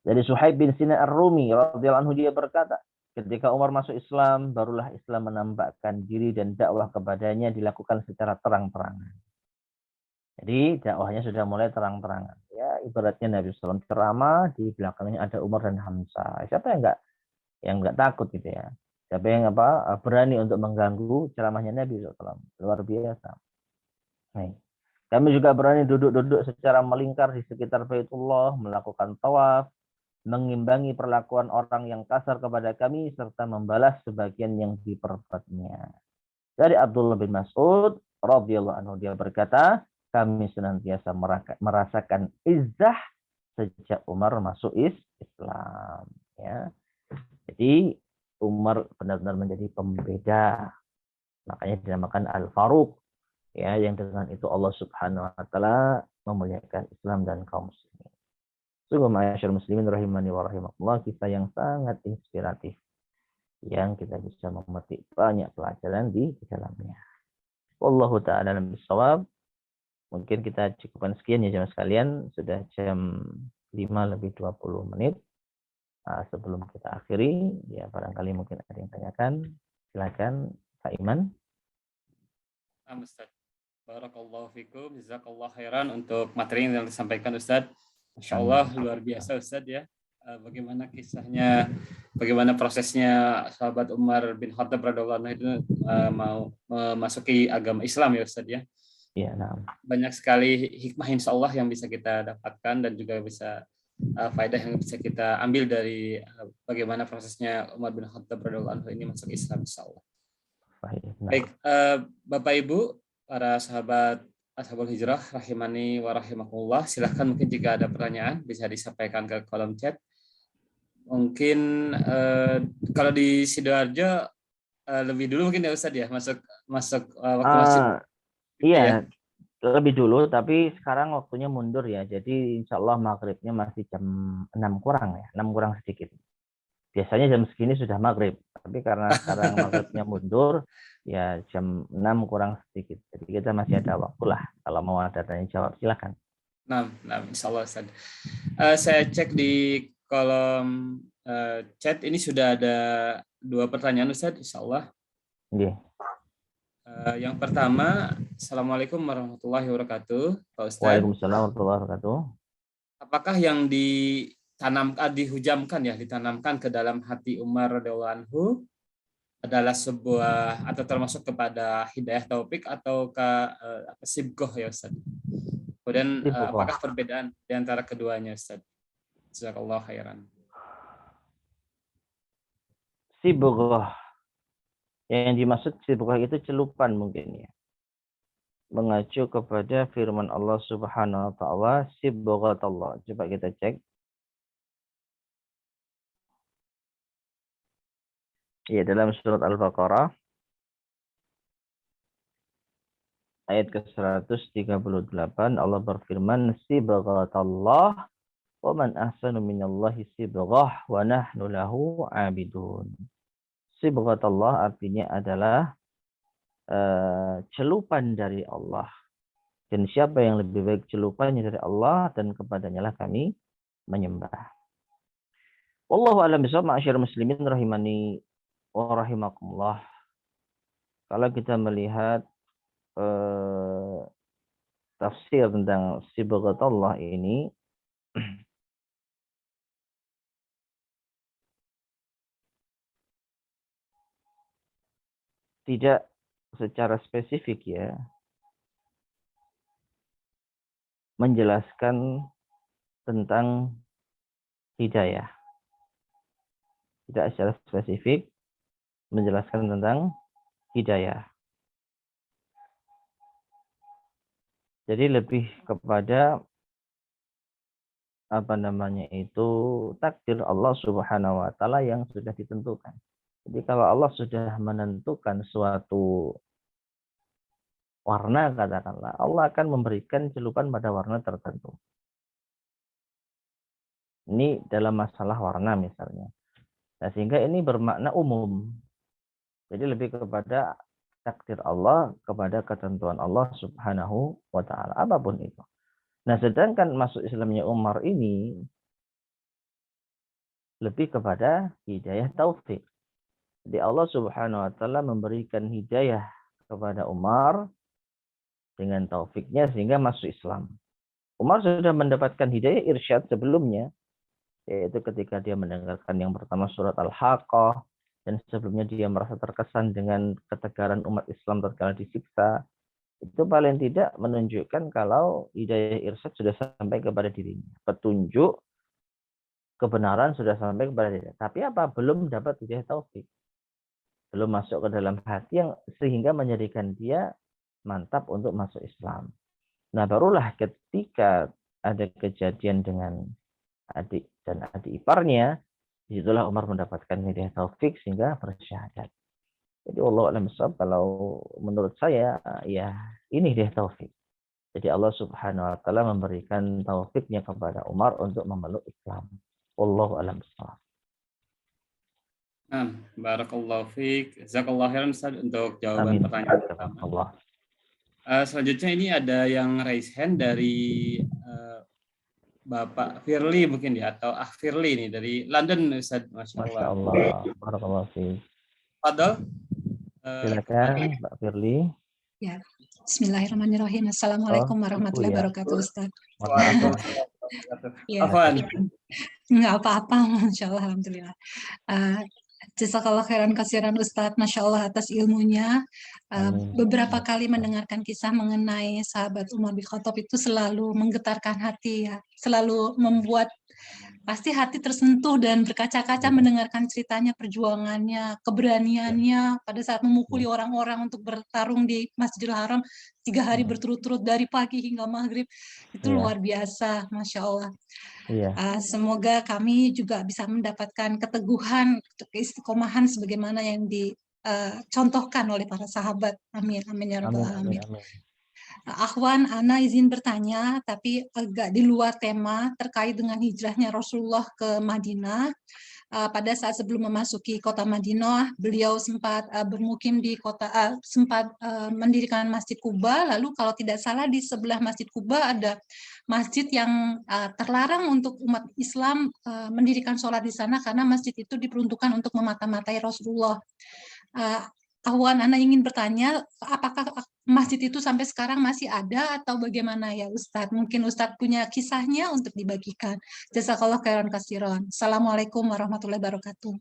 Jadi Suhaib bin Sinan Ar-Rumi radhiyallahu anhu dia berkata, ketika Umar masuk Islam, barulah Islam menampakkan diri dan dakwah kepadanya dilakukan secara terang-terangan. Jadi dakwahnya sudah mulai terang-terangan. Ya ibaratnya Nabi SAW ceramah, di belakangnya ada Umar dan Hamzah. Siapa yang nggak takut gitu ya? Siapa yang berani untuk mengganggu ceramahnya Nabi SAW? Luar biasa. Nih. Kami juga berani duduk-duduk secara melingkar di sekitar Baitullah, melakukan tawaf, mengimbangi perlakuan orang yang kasar kepada kami, serta membalas sebagian yang diperbuatnya. Dari Abdullah bin Mas'ud radhiyallahu anhu, dia berkata, kami senantiasa merasakan izzah sejak Umar masuk Islam. Ya. Jadi Umar benar-benar menjadi pembeda. Makanya dinamakan Al-Faruq. Ya, yang dengan itu Allah Subhanahu wa taala memuliakan Islam dan kaum muslimin. Sungguh ma'asyar muslimin rahimani wa rahimakumullah, kisah yang sangat inspiratif yang kita bisa memetik banyak pelajaran di dalamnya. Wallahu taala alam bisawab. Mungkin kita cukupkan sekian ya jemaah sekalian, sudah jam 5 lebih 20 menit. Nah, sebelum kita akhiri, ya barangkali mungkin ada yang tanyakan. Silakan Pak Iman. Ustaz. Barakallahu fikum, jazakallah khairan untuk materi yang disampaikan Ustaz. Masya Allah, luar biasa Ustaz ya. Bagaimana kisahnya, bagaimana prosesnya sahabat Umar bin Khattab radhiyallahu anhu itu mau memasuki agama Islam ya Ustaz ya. Ya, nah. Banyak sekali hikmah insya Allah yang bisa kita dapatkan dan juga bisa faedah yang bisa kita ambil dari bagaimana prosesnya Umar bin Khattab radhiyallahu anhu ini masuk Islam insya Allah. Baik, Bapak Ibu, para sahabat Ashabul Hijrah rahimani wa rahimakumullah, silahkan mungkin jika ada pertanyaan bisa disampaikan ke kolom chat. Mungkin kalau di Sidoarjo lebih dulu mungkin ya Ustadz ya masuk waktu masjid. Iya, ya? Lebih dulu, tapi sekarang waktunya mundur ya. Jadi insya Allah maghribnya masih jam 6 kurang ya, 6 kurang sedikit. Biasanya jam segini sudah maghrib, tapi karena sekarang maghribnya mundur, ya jam 6 kurang sedikit. Jadi kita masih ada waktu lah. Kalau mau ada tanya jawab, silakan. Nah, insya Allah Ustaz. Saya cek di kolom chat ini sudah ada 2 pertanyaan Ustaz, insya Allah. Yeah. Yang pertama, Assalamualaikum warahmatullahi wabarakatuh, Pak Ustaz. Waalaikumsalam warahmatullahi wabarakatuh. Apakah yang ditanamkan ke dalam hati Umar radhiyallahu anhu adalah sebuah atau termasuk kepada hidayah taufik atau ke sibgoh ya Ustaz? Kemudian apakah perbedaan di antara keduanya Ustaz? Jazakallahu khairan. Sibgoh. Yang dimaksud sibgoh itu celupan mungkin ya. Mengacu kepada firman Allah Subhanahu wa taala, sibghatullah. Coba kita cek. Ya, dalam surat Al-Baqarah ayat ke-138 Allah berfirman, sibghatullah wa man ahsanu minallahi sibghah wa nahnu lahu 'abidun. Sibghatullah artinya adalah celupan dari Allah. Dan siapa yang lebih baik celupannya dari Allah, dan kepadanya lah kami menyembah. Wallahu a'lam bishawab, ma'asyiral muslimin rahimani wa rahimakumullah. Kalau kita melihat tafsir tentang sibghatullah ini, tidak secara spesifik ya menjelaskan tentang hidayah. Tidak secara spesifik menjelaskan tentang hidayah. Jadi lebih kepada takdir Allah Subhanahu wa taala yang sudah ditentukan. Jadi kalau Allah sudah menentukan suatu warna, katakanlah, Allah akan memberikan celupan pada warna tertentu. Ini dalam masalah warna misalnya. Nah, sehingga ini bermakna umum. Jadi lebih kepada takdir Allah, kepada ketentuan Allah Subhanahu wa taala, apapun itu. Nah, sedangkan masuk Islamnya Umar ini lebih kepada hidayah taufik. Jadi Allah Subhanahu wa taala memberikan hidayah kepada Umar dengan taufiknya sehingga masuk Islam. Umar sudah mendapatkan hidayah irsyad sebelumnya, yaitu ketika dia mendengarkan yang pertama surat Al-Haqqah, dan sebelumnya dia merasa terkesan dengan ketegaran umat Islam tatkala disiksa. Itu paling tidak menunjukkan kalau hidayah irsyad sudah sampai kepada dirinya. Petunjuk kebenaran sudah sampai kepada dia. Tapi apa? Belum dapat hidayah taufik. Belum masuk ke dalam hati yang sehingga menjadikan dia mantap untuk masuk Islam. Nah, barulah ketika ada kejadian dengan adik dan adik iparnya, disitulah Umar mendapatkan hidayah taufik sehingga bersyahadat. Jadi Allah alam shawab, kalau menurut saya ya ini hidayah taufik. Jadi Allah Subhanahu wa taala memberikan taufiknya kepada Umar untuk memeluk Islam. Wallahu alam shawab. Nah, barakallahu fiik. Jazakallahu khairan Ustaz untuk jawaban Amin. pertanyaan pertama. Allah. Selanjutnya ini ada yang raise hand dari Bapak Firly mungkin ya, atau Firly ini dari London Ustaz. Masya Masya Allah. Allah. Barakallahu fiik. Fadal. Silakan Mbak Firly. Ya, Bismillahirrahmanirrahim. Assalamualaikum warahmatullahi wabarakatuh, Ustaz. Ya, nggak apa-apa, Masya Allah, Alhamdulillah. Jazakallah khairan kasiran Ustadz, Masya Allah atas ilmunya. Beberapa kali mendengarkan kisah mengenai sahabat Umar bin Khattab itu selalu menggetarkan hati ya, selalu membuat pasti hati tersentuh dan berkaca-kaca mendengarkan ceritanya, perjuangannya, keberaniannya pada saat memukuli orang-orang untuk bertarung di Masjidil Haram 3 hari berturut-turut dari pagi hingga maghrib. Itu luar biasa, Masya Allah. Semoga kami juga bisa mendapatkan keteguhan, keistiqomahan sebagaimana yang dicontohkan oleh para sahabat. Amin, amin ya rabbal alamin. Akhwan, Ana izin bertanya, tapi agak di luar tema terkait dengan hijrahnya Rasulullah ke Madinah. Pada saat sebelum memasuki kota Madinah, beliau sempat bermukim di kota, sempat mendirikan Masjid Kuba. Lalu kalau tidak salah di sebelah Masjid Kuba ada masjid yang terlarang untuk umat Islam mendirikan sholat di sana karena masjid itu diperuntukkan untuk memata-matai Rasulullah. Akhwan, Ana ingin bertanya, apakah masjid itu sampai sekarang masih ada atau bagaimana ya Ustadz? Mungkin Ustadz punya kisahnya untuk dibagikan. Jazakallah khairan katsiran. Assalamualaikum warahmatullahi wabarakatuh.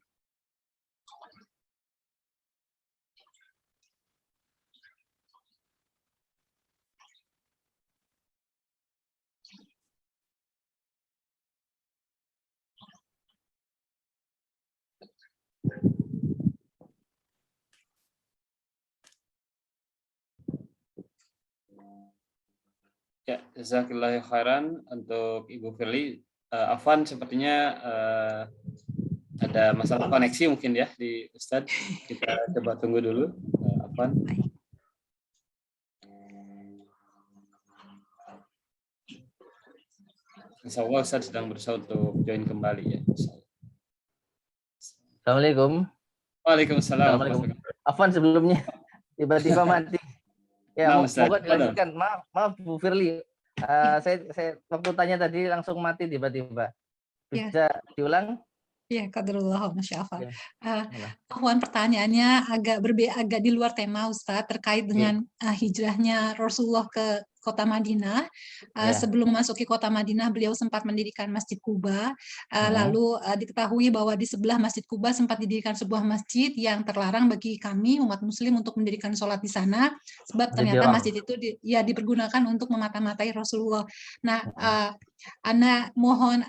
Ya, jazakallahu khairan untuk Ibu Firly. Afwan, sepertinya ada masalah koneksi mungkin ya di Ustadz. Kita coba tunggu dulu, Afwan. Insya Allah Ustadz sedang berusaha untuk join kembali ya. Assalamualaikum. Waalaikumsalam. Afwan, sebelumnya tiba-tiba mati. Ya, moga dilanjutkan. Maaf Bu Firly. Saya waktu tanya tadi langsung mati tiba-tiba. Bisa diulang? Ya, qadarullah, Masya Allah. Akhwan, pertanyaannya agak di luar tema Ustadz terkait dengan hijrahnya Rasulullah ke kota Madinah. Sebelum masuk ke kota Madinah, beliau sempat mendirikan Masjid Kuba. Lalu diketahui bahwa di sebelah Masjid Kuba sempat didirikan sebuah masjid yang terlarang bagi kami umat Muslim untuk mendirikan sholat di sana, sebab ternyata masjid itu dipergunakan untuk memata-matai Rasulullah. Nah, Ana mohon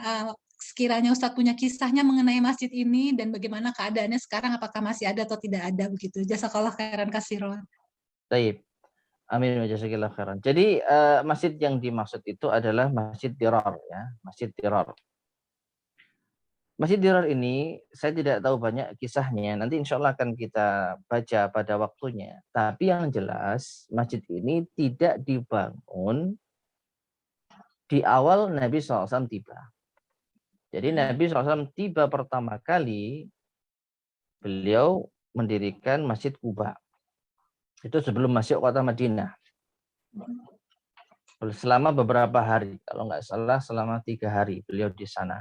sekiranya Ustadz punya kisahnya mengenai masjid ini dan bagaimana keadaannya sekarang, apakah masih ada atau tidak ada begitu. Jazakallah khairan katsiran. Baik. Amin wa jazakallahu khairan. Jadi masjid yang dimaksud itu adalah Masjid Dirar ya, Masjid Dirar. Masjid Dirar ini saya tidak tahu banyak kisahnya. Nanti insya Allah akan kita baca pada waktunya. Tapi yang jelas masjid ini tidak dibangun di awal Nabi SAW tiba. Jadi Nabi SAW tiba pertama kali, beliau mendirikan Masjid Kuba. Itu sebelum masuk kota Madinah. Selama beberapa hari, kalau nggak salah selama 3 hari beliau di sana.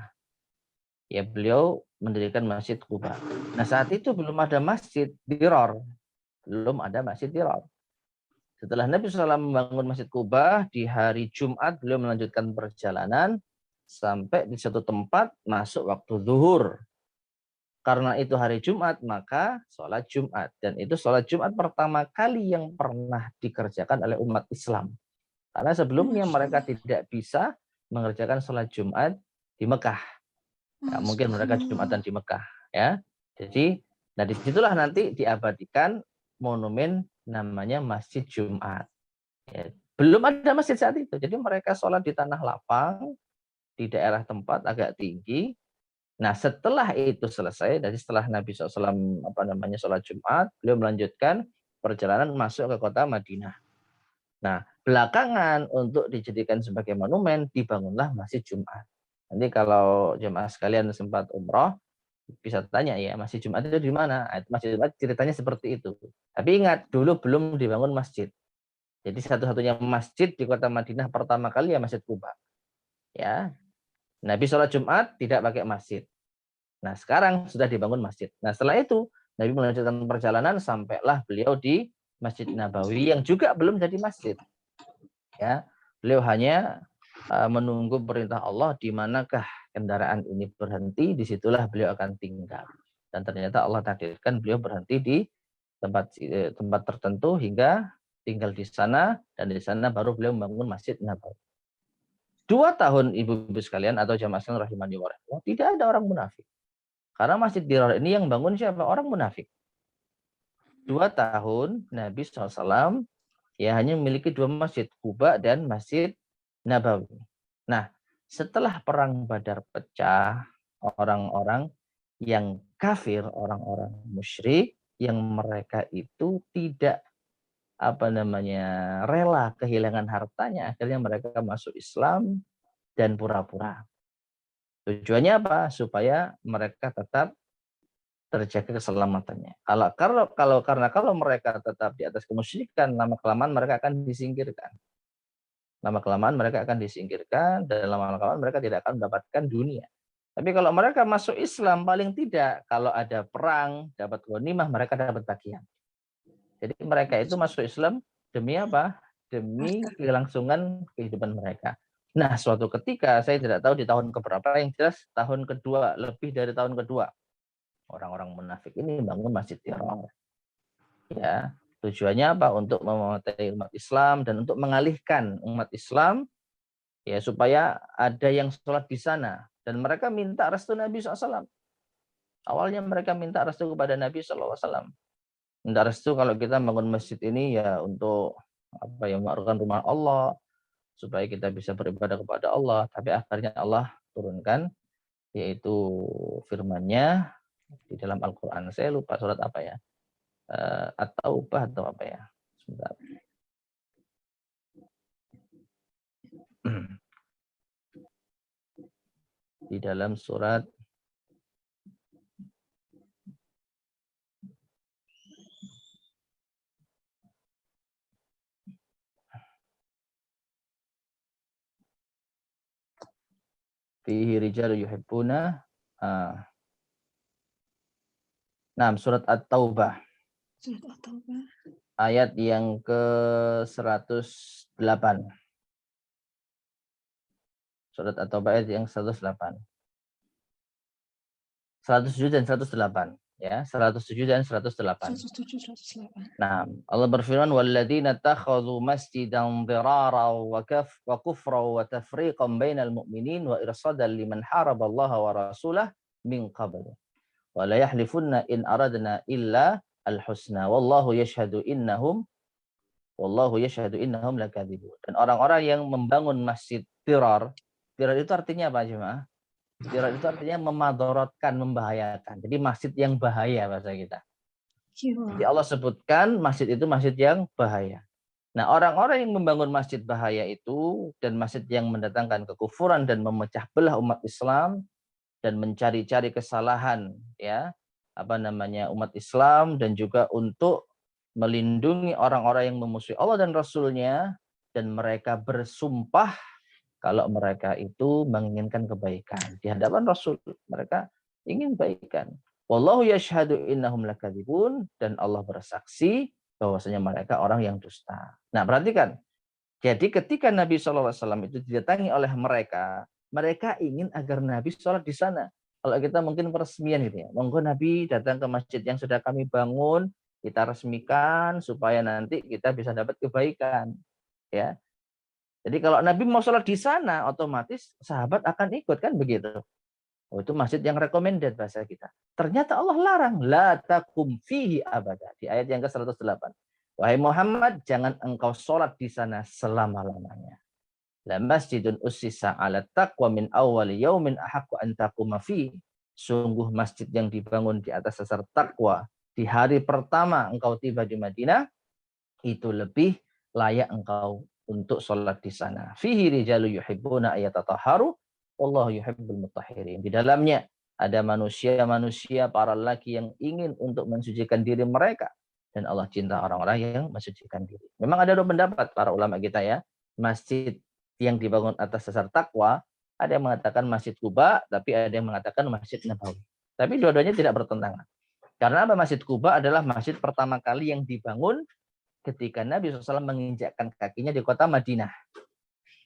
Ya, beliau mendirikan Masjid Kuba. Nah, saat itu belum ada Masjid Dirar. Belum ada Masjid Dirar. Setelah Nabi SAW membangun Masjid Kuba, di hari Jumat beliau melanjutkan perjalanan sampai di satu tempat masuk waktu zuhur. Karena itu hari Jumat, maka sholat Jumat. Dan itu sholat Jumat pertama kali yang pernah dikerjakan oleh umat Islam. Karena sebelumnya mereka tidak bisa mengerjakan sholat Jumat di Mekah. Nggak mungkin mereka Jumatan di Mekah, ya. Jadi, nah disitulah nanti diabadikan monumen namanya Masjid Jumat. Ya, belum ada masjid saat itu, jadi mereka sholat di tanah lapang di daerah tempat agak tinggi. Nah, setelah itu selesai, dari setelah Nabi SAW sholat Jumat, beliau melanjutkan perjalanan masuk ke kota Madinah. Nah, belakangan untuk dijadikan sebagai monumen dibangunlah Masjid Jumat. Nanti kalau jemaah sekalian sempat umroh, bisa tanya ya, Masjid Jumat itu di mana? Masjid Jumat ceritanya seperti itu. Tapi ingat, dulu belum dibangun masjid. Jadi satu-satunya masjid di kota Madinah pertama kali ya Masjid Kuba. Ya, Nabi sholat Jumat tidak pakai masjid. Nah, sekarang sudah dibangun masjid. Nah, setelah itu Nabi melanjutkan perjalanan sampailah beliau di Masjid Nabawi yang juga belum jadi masjid. Ya, beliau hanya menunggu perintah Allah di manakah kendaraan ini berhenti, disitulah beliau akan tinggal. Dan ternyata Allah takdirkan beliau berhenti di tempat tertentu hingga tinggal di sana, dan di sana baru beliau membangun Masjid Nabawi. 2 tahun ibu-ibu sekalian atau jamaah sekalian rahimani wa rahimakumullah, tidak ada orang munafik. Karena Masjid Dirar ini yang bangun siapa? Orang munafik. 2 tahun Nabi SAW ya hanya memiliki 2 masjid, Kuba dan Masjid Nabawi. Nah, setelah perang Badar pecah, orang-orang yang kafir, orang-orang musyrik yang mereka itu tidak rela kehilangan hartanya, akhirnya mereka masuk Islam dan pura-pura. Tujuannya apa? Supaya mereka tetap terjaga keselamatannya. Kalau mereka tetap di atas kemusyrikan, lama-kelamaan mereka akan disingkirkan. Lama-kelamaan mereka akan disingkirkan, dan lama-kelamaan mereka tidak akan mendapatkan dunia. Tapi kalau mereka masuk Islam, paling tidak kalau ada perang, dapat ghanimah, mereka dapat bagian. Jadi mereka itu masuk Islam demi apa? Demi kelangsungan kehidupan mereka. Nah, suatu ketika, saya tidak tahu di tahun keberapa, yang jelas tahun kedua, lebih dari tahun kedua, orang-orang munafik ini bangun Masjid Dirar. Ya, tujuannya apa? Untuk memerangi umat Islam dan untuk mengalihkan umat Islam ya supaya ada yang sholat di sana, dan mereka minta restu Nabi SAW. Awalnya mereka minta restu kepada Nabi SAW. Minta restu kalau kita bangun masjid ini ya untuk merupakan rumah Allah, supaya kita bisa beribadah kepada Allah. Tapi akhirnya Allah turunkan yaitu firman-Nya di dalam Al-Quran. Saya lupa surat apa ya, At-Taubah atau apa ya, sebentar. Di dalam surat fihi rijalu yuhibbuna surat At-Taubah. Surat At-Taubah. Ayat yang ke-108. Surat At-Taubah ayat yang 108. 107 dan 108. Ya, 107 dan 108. 107, 108. Nah, Allah berfirman, walladzina takhadhu masjidan dirara wa kufra wa tafriqan bainal mu'minin wa irsadan liman haraballaha wa rasulah min qabl. Wa la yahlifunna in aradna illa al-husna wallahu yashhadu innahum lakadzibun. Dan orang-orang yang membangun masjid dirar itu artinya apa, jemaah? Dirar itu artinya memadorotkan, membahayakan. Jadi masjid yang bahaya bahasa kita. Jadi Allah sebutkan masjid itu masjid yang bahaya. Nah, orang-orang yang membangun masjid bahaya itu dan masjid yang mendatangkan kekufuran dan memecah belah umat Islam dan mencari-cari kesalahan ya, umat Islam, dan juga untuk melindungi orang-orang yang memusuhi Allah dan Rasul-Nya, dan mereka bersumpah kalau mereka itu menginginkan kebaikan di hadapan Rasul, mereka ingin kebaikan. Wallahu yashhadu innahum lakadzibun, dan Allah bersaksi bahwasanya mereka orang yang dusta. Nah, perhatikan. Jadi ketika Nabi SAW itu didatangi oleh mereka, mereka ingin agar Nabi sholat di sana. Kalau kita mungkin peresmian gitu ya, monggo Nabi datang ke masjid yang sudah kami bangun, kita resmikan supaya nanti kita bisa dapat kebaikan. Ya. Jadi kalau Nabi mau sholat di sana, otomatis sahabat akan ikut, kan begitu. Oh, itu masjid yang recommended bahasa kita. Ternyata Allah larang, la takum fihi abada. Di ayat yang ke-108. Wahai Muhammad, jangan engkau sholat di sana selama-lamanya. La masjidun ussisa ala taqwa min awwali yaumin ahaqqu an taquma fi. Sungguh masjid yang dibangun di atas dasar takwa di hari pertama engkau tiba di Madinah, itu lebih layak engkau untuk sholat di sana. Fihi rijalu yuhibbuna ayatatahharu wallahu yuhibbul mutahhirin. Di dalamnya ada manusia-manusia para lelaki yang ingin untuk mensucikan diri mereka, dan Allah cinta orang-orang yang mensucikan diri. Memang ada dua pendapat para ulama kita ya. Masjid yang dibangun atas dasar takwa, ada yang mengatakan Masjid Kuba, tapi ada yang mengatakan Masjid Nabawi. Tapi dua-duanya tidak bertentangan. Karena apa? Masjid Kuba adalah masjid pertama kali yang dibangun ketika Nabi SAW menginjakkan kakinya di kota Madinah.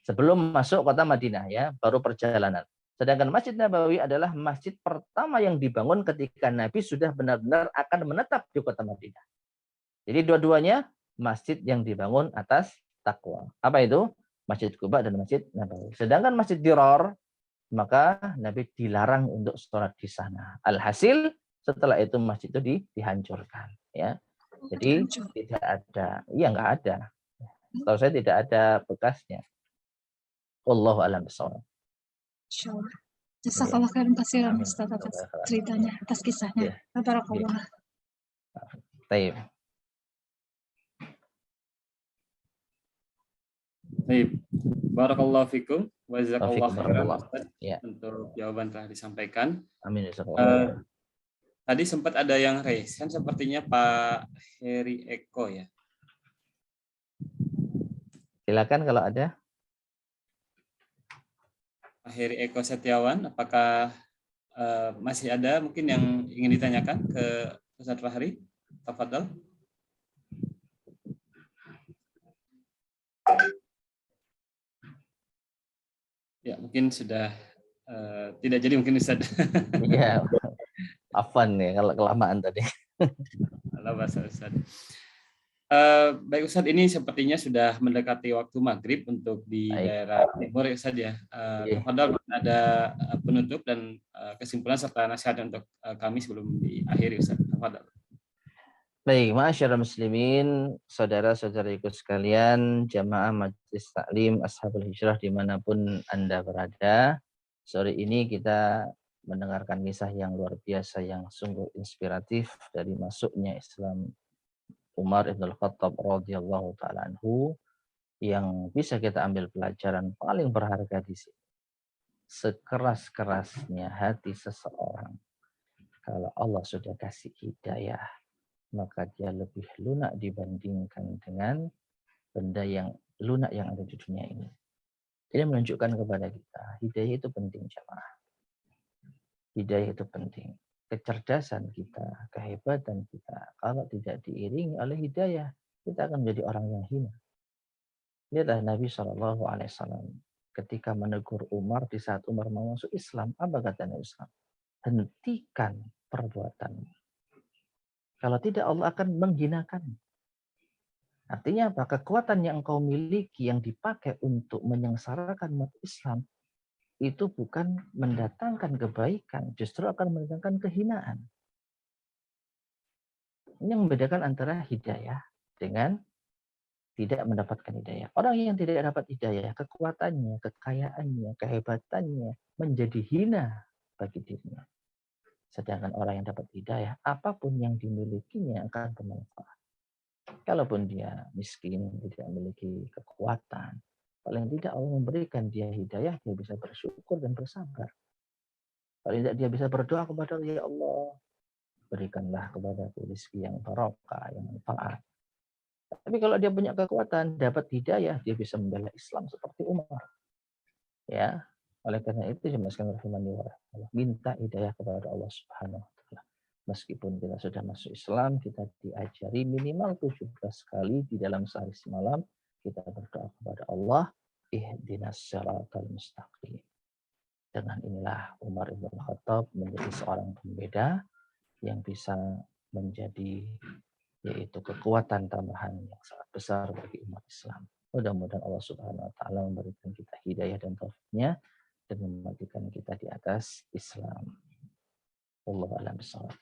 Sebelum masuk kota Madinah ya, baru perjalanan. Sedangkan Masjid Nabawi adalah masjid pertama yang dibangun ketika Nabi sudah benar-benar akan menetap di kota Madinah. Jadi dua-duanya masjid yang dibangun atas takwa. Apa itu? Masjid Kuba dan Masjid Nabawi. Sedangkan Masjid Dirar, maka Nabi dilarang untuk sholat di sana. Alhasil setelah itu masjid itu dihancurkan. Ya. Jadi tidak ada, iya nggak ada. Tahu saya tidak ada bekasnya. Wallahu a'lam bishawab. Insyaallah. Jazakallah khairan katsiran Ustaz atas ceritanya, atas kisahnya. Barakallah. Baik. Baik. Barakallahu fikum wa jazakallahu khairan Ustaz ya, untuk jawaban telah disampaikan. Amin. Tadi sempat ada yang raise, kan sepertinya Pak Heri Eko ya. Silakan kalau ada. Pak Heri Eko Setiawan, apakah masih ada mungkin yang ingin ditanyakan ke Ustaz Fahri? Tafadhol. Ya, mungkin sudah tidak jadi mungkin Ustaz. Iya. Afan nih kalau kelamaan tadi. Halo bahasa Ustaz. Baik Ustaz, ini sepertinya sudah mendekati waktu maghrib untuk di daerah timur ya Ustaz ya. Tafadhol ada penutup dan kesimpulan serta nasihat untuk kami sebelum diakhiri Ustaz. Tafadhol. Baik, ma'asyiral muslimin, saudara-saudariku sekalian, jamaah Majelis Taklim Ashabul Hijrah dimanapun Anda berada. Sore ini kita mendengarkan kisah yang luar biasa yang sungguh inspiratif dari masuknya Islam Umar ibn Khattab radhiyallahu ta'ala anhu, yang bisa kita ambil pelajaran paling berharga di sini. Sekeras-kerasnya hati seseorang, kalau Allah sudah kasih hidayah, maka dia lebih lunak dibandingkan dengan benda yang lunak yang ada di dunia ini. Ini menunjukkan kepada kita, hidayah itu penting jamaah. Hidayah itu penting. Kecerdasan kita, kehebatan kita, kalau tidak diiringi oleh hidayah, kita akan menjadi orang yang hina. Lihatlah Nabi SAW ketika menegur Umar di saat Umar mau masuk Islam, apa kata Nabi SAW? Hentikan perbuatanmu. Kalau tidak Allah akan menghinakan. Artinya apa? Kekuatan yang engkau miliki yang dipakai untuk menyengsarakan umat Islam itu bukan mendatangkan kebaikan, justru akan mendatangkan kehinaan. Ini yang membedakan antara hidayah dengan tidak mendapatkan hidayah. Orang yang tidak dapat hidayah, kekuatannya, kekayaannya, kehebatannya menjadi hina bagi dirinya. Sedangkan orang yang dapat hidayah, apapun yang dimilikinya akan bermanfaat. Kalaupun dia miskin, tidak memiliki kekuatan, paling tidak Allah memberikan dia hidayah, dia bisa bersyukur dan bersabar. Paling tidak dia bisa berdoa kepada Allah, ya Allah, berikanlah kepada rezeki yang barokah, yang manfaat. Tapi kalau dia punya kekuatan, dapat hidayah, dia bisa membela Islam seperti Umar. Ya, oleh karena itu jelaskan rahimani wa rahmatullah, minta hidayah kepada Allah Subhanahu wa taala. Meskipun kita sudah masuk Islam, kita diajari minimal 17 kali di dalam sehari semalam kita berdoa kepada Allah, ihdinas siratal mustaqim. Dengan inilah Umar ibn Khattab menjadi seorang pembeda yang bisa menjadi yaitu kekuatan tambahan yang sangat besar bagi umat Islam. Mudah-mudahan Allah Subhanahu wa taala memberikan kita hidayah dan taufiknya dan mematikan kita di atas Islam. Wallahu a'lam bishawab.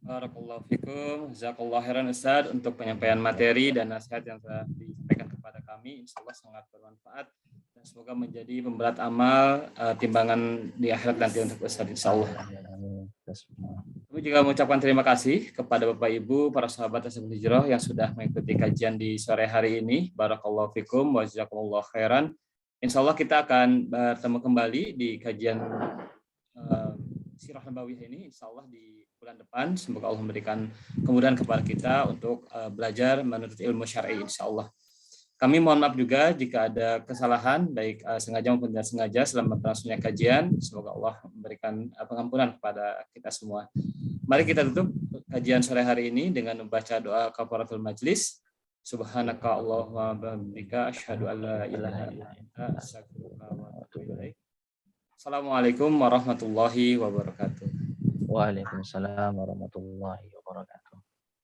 Barakallahu fikum, jazakallahu khairan Ustaz untuk penyampaian materi dan nasihat yang telah disampaikan kepada kami. Insyaallah sangat bermanfaat dan semoga menjadi pemberat amal timbangan di akhirat nanti untuk Ustaz insyaallah. Kami juga mengucapkan terima kasih kepada Bapak Ibu para sahabat Ashabul Hijrah yang sudah mengikuti kajian di sore hari ini. Barakallahu fikum wa jazakallahu khairan. Insyaallah kita akan bertemu kembali di kajian Sirah Nabawiyah ini insyaallah di bulan depan. Semoga Allah memberikan kemudahan kepada kita untuk belajar menuntut ilmu syar'i insyaallah. Kami mohon maaf juga jika ada kesalahan baik sengaja maupun tidak sengaja selama berlangsungnya kajian. Semoga Allah memberikan pengampunan kepada kita semua. Mari kita tutup kajian sore hari ini dengan membaca doa kafaratul majlis. Subhanaka Allahumma wa bihamdika asyhadu an la ilaha illa anta astaghfiruka wa atubu ilaik. Assalamualaikum warahmatullahi wabarakatuh. Waalaikumsalam warahmatullahi wabarakatuh.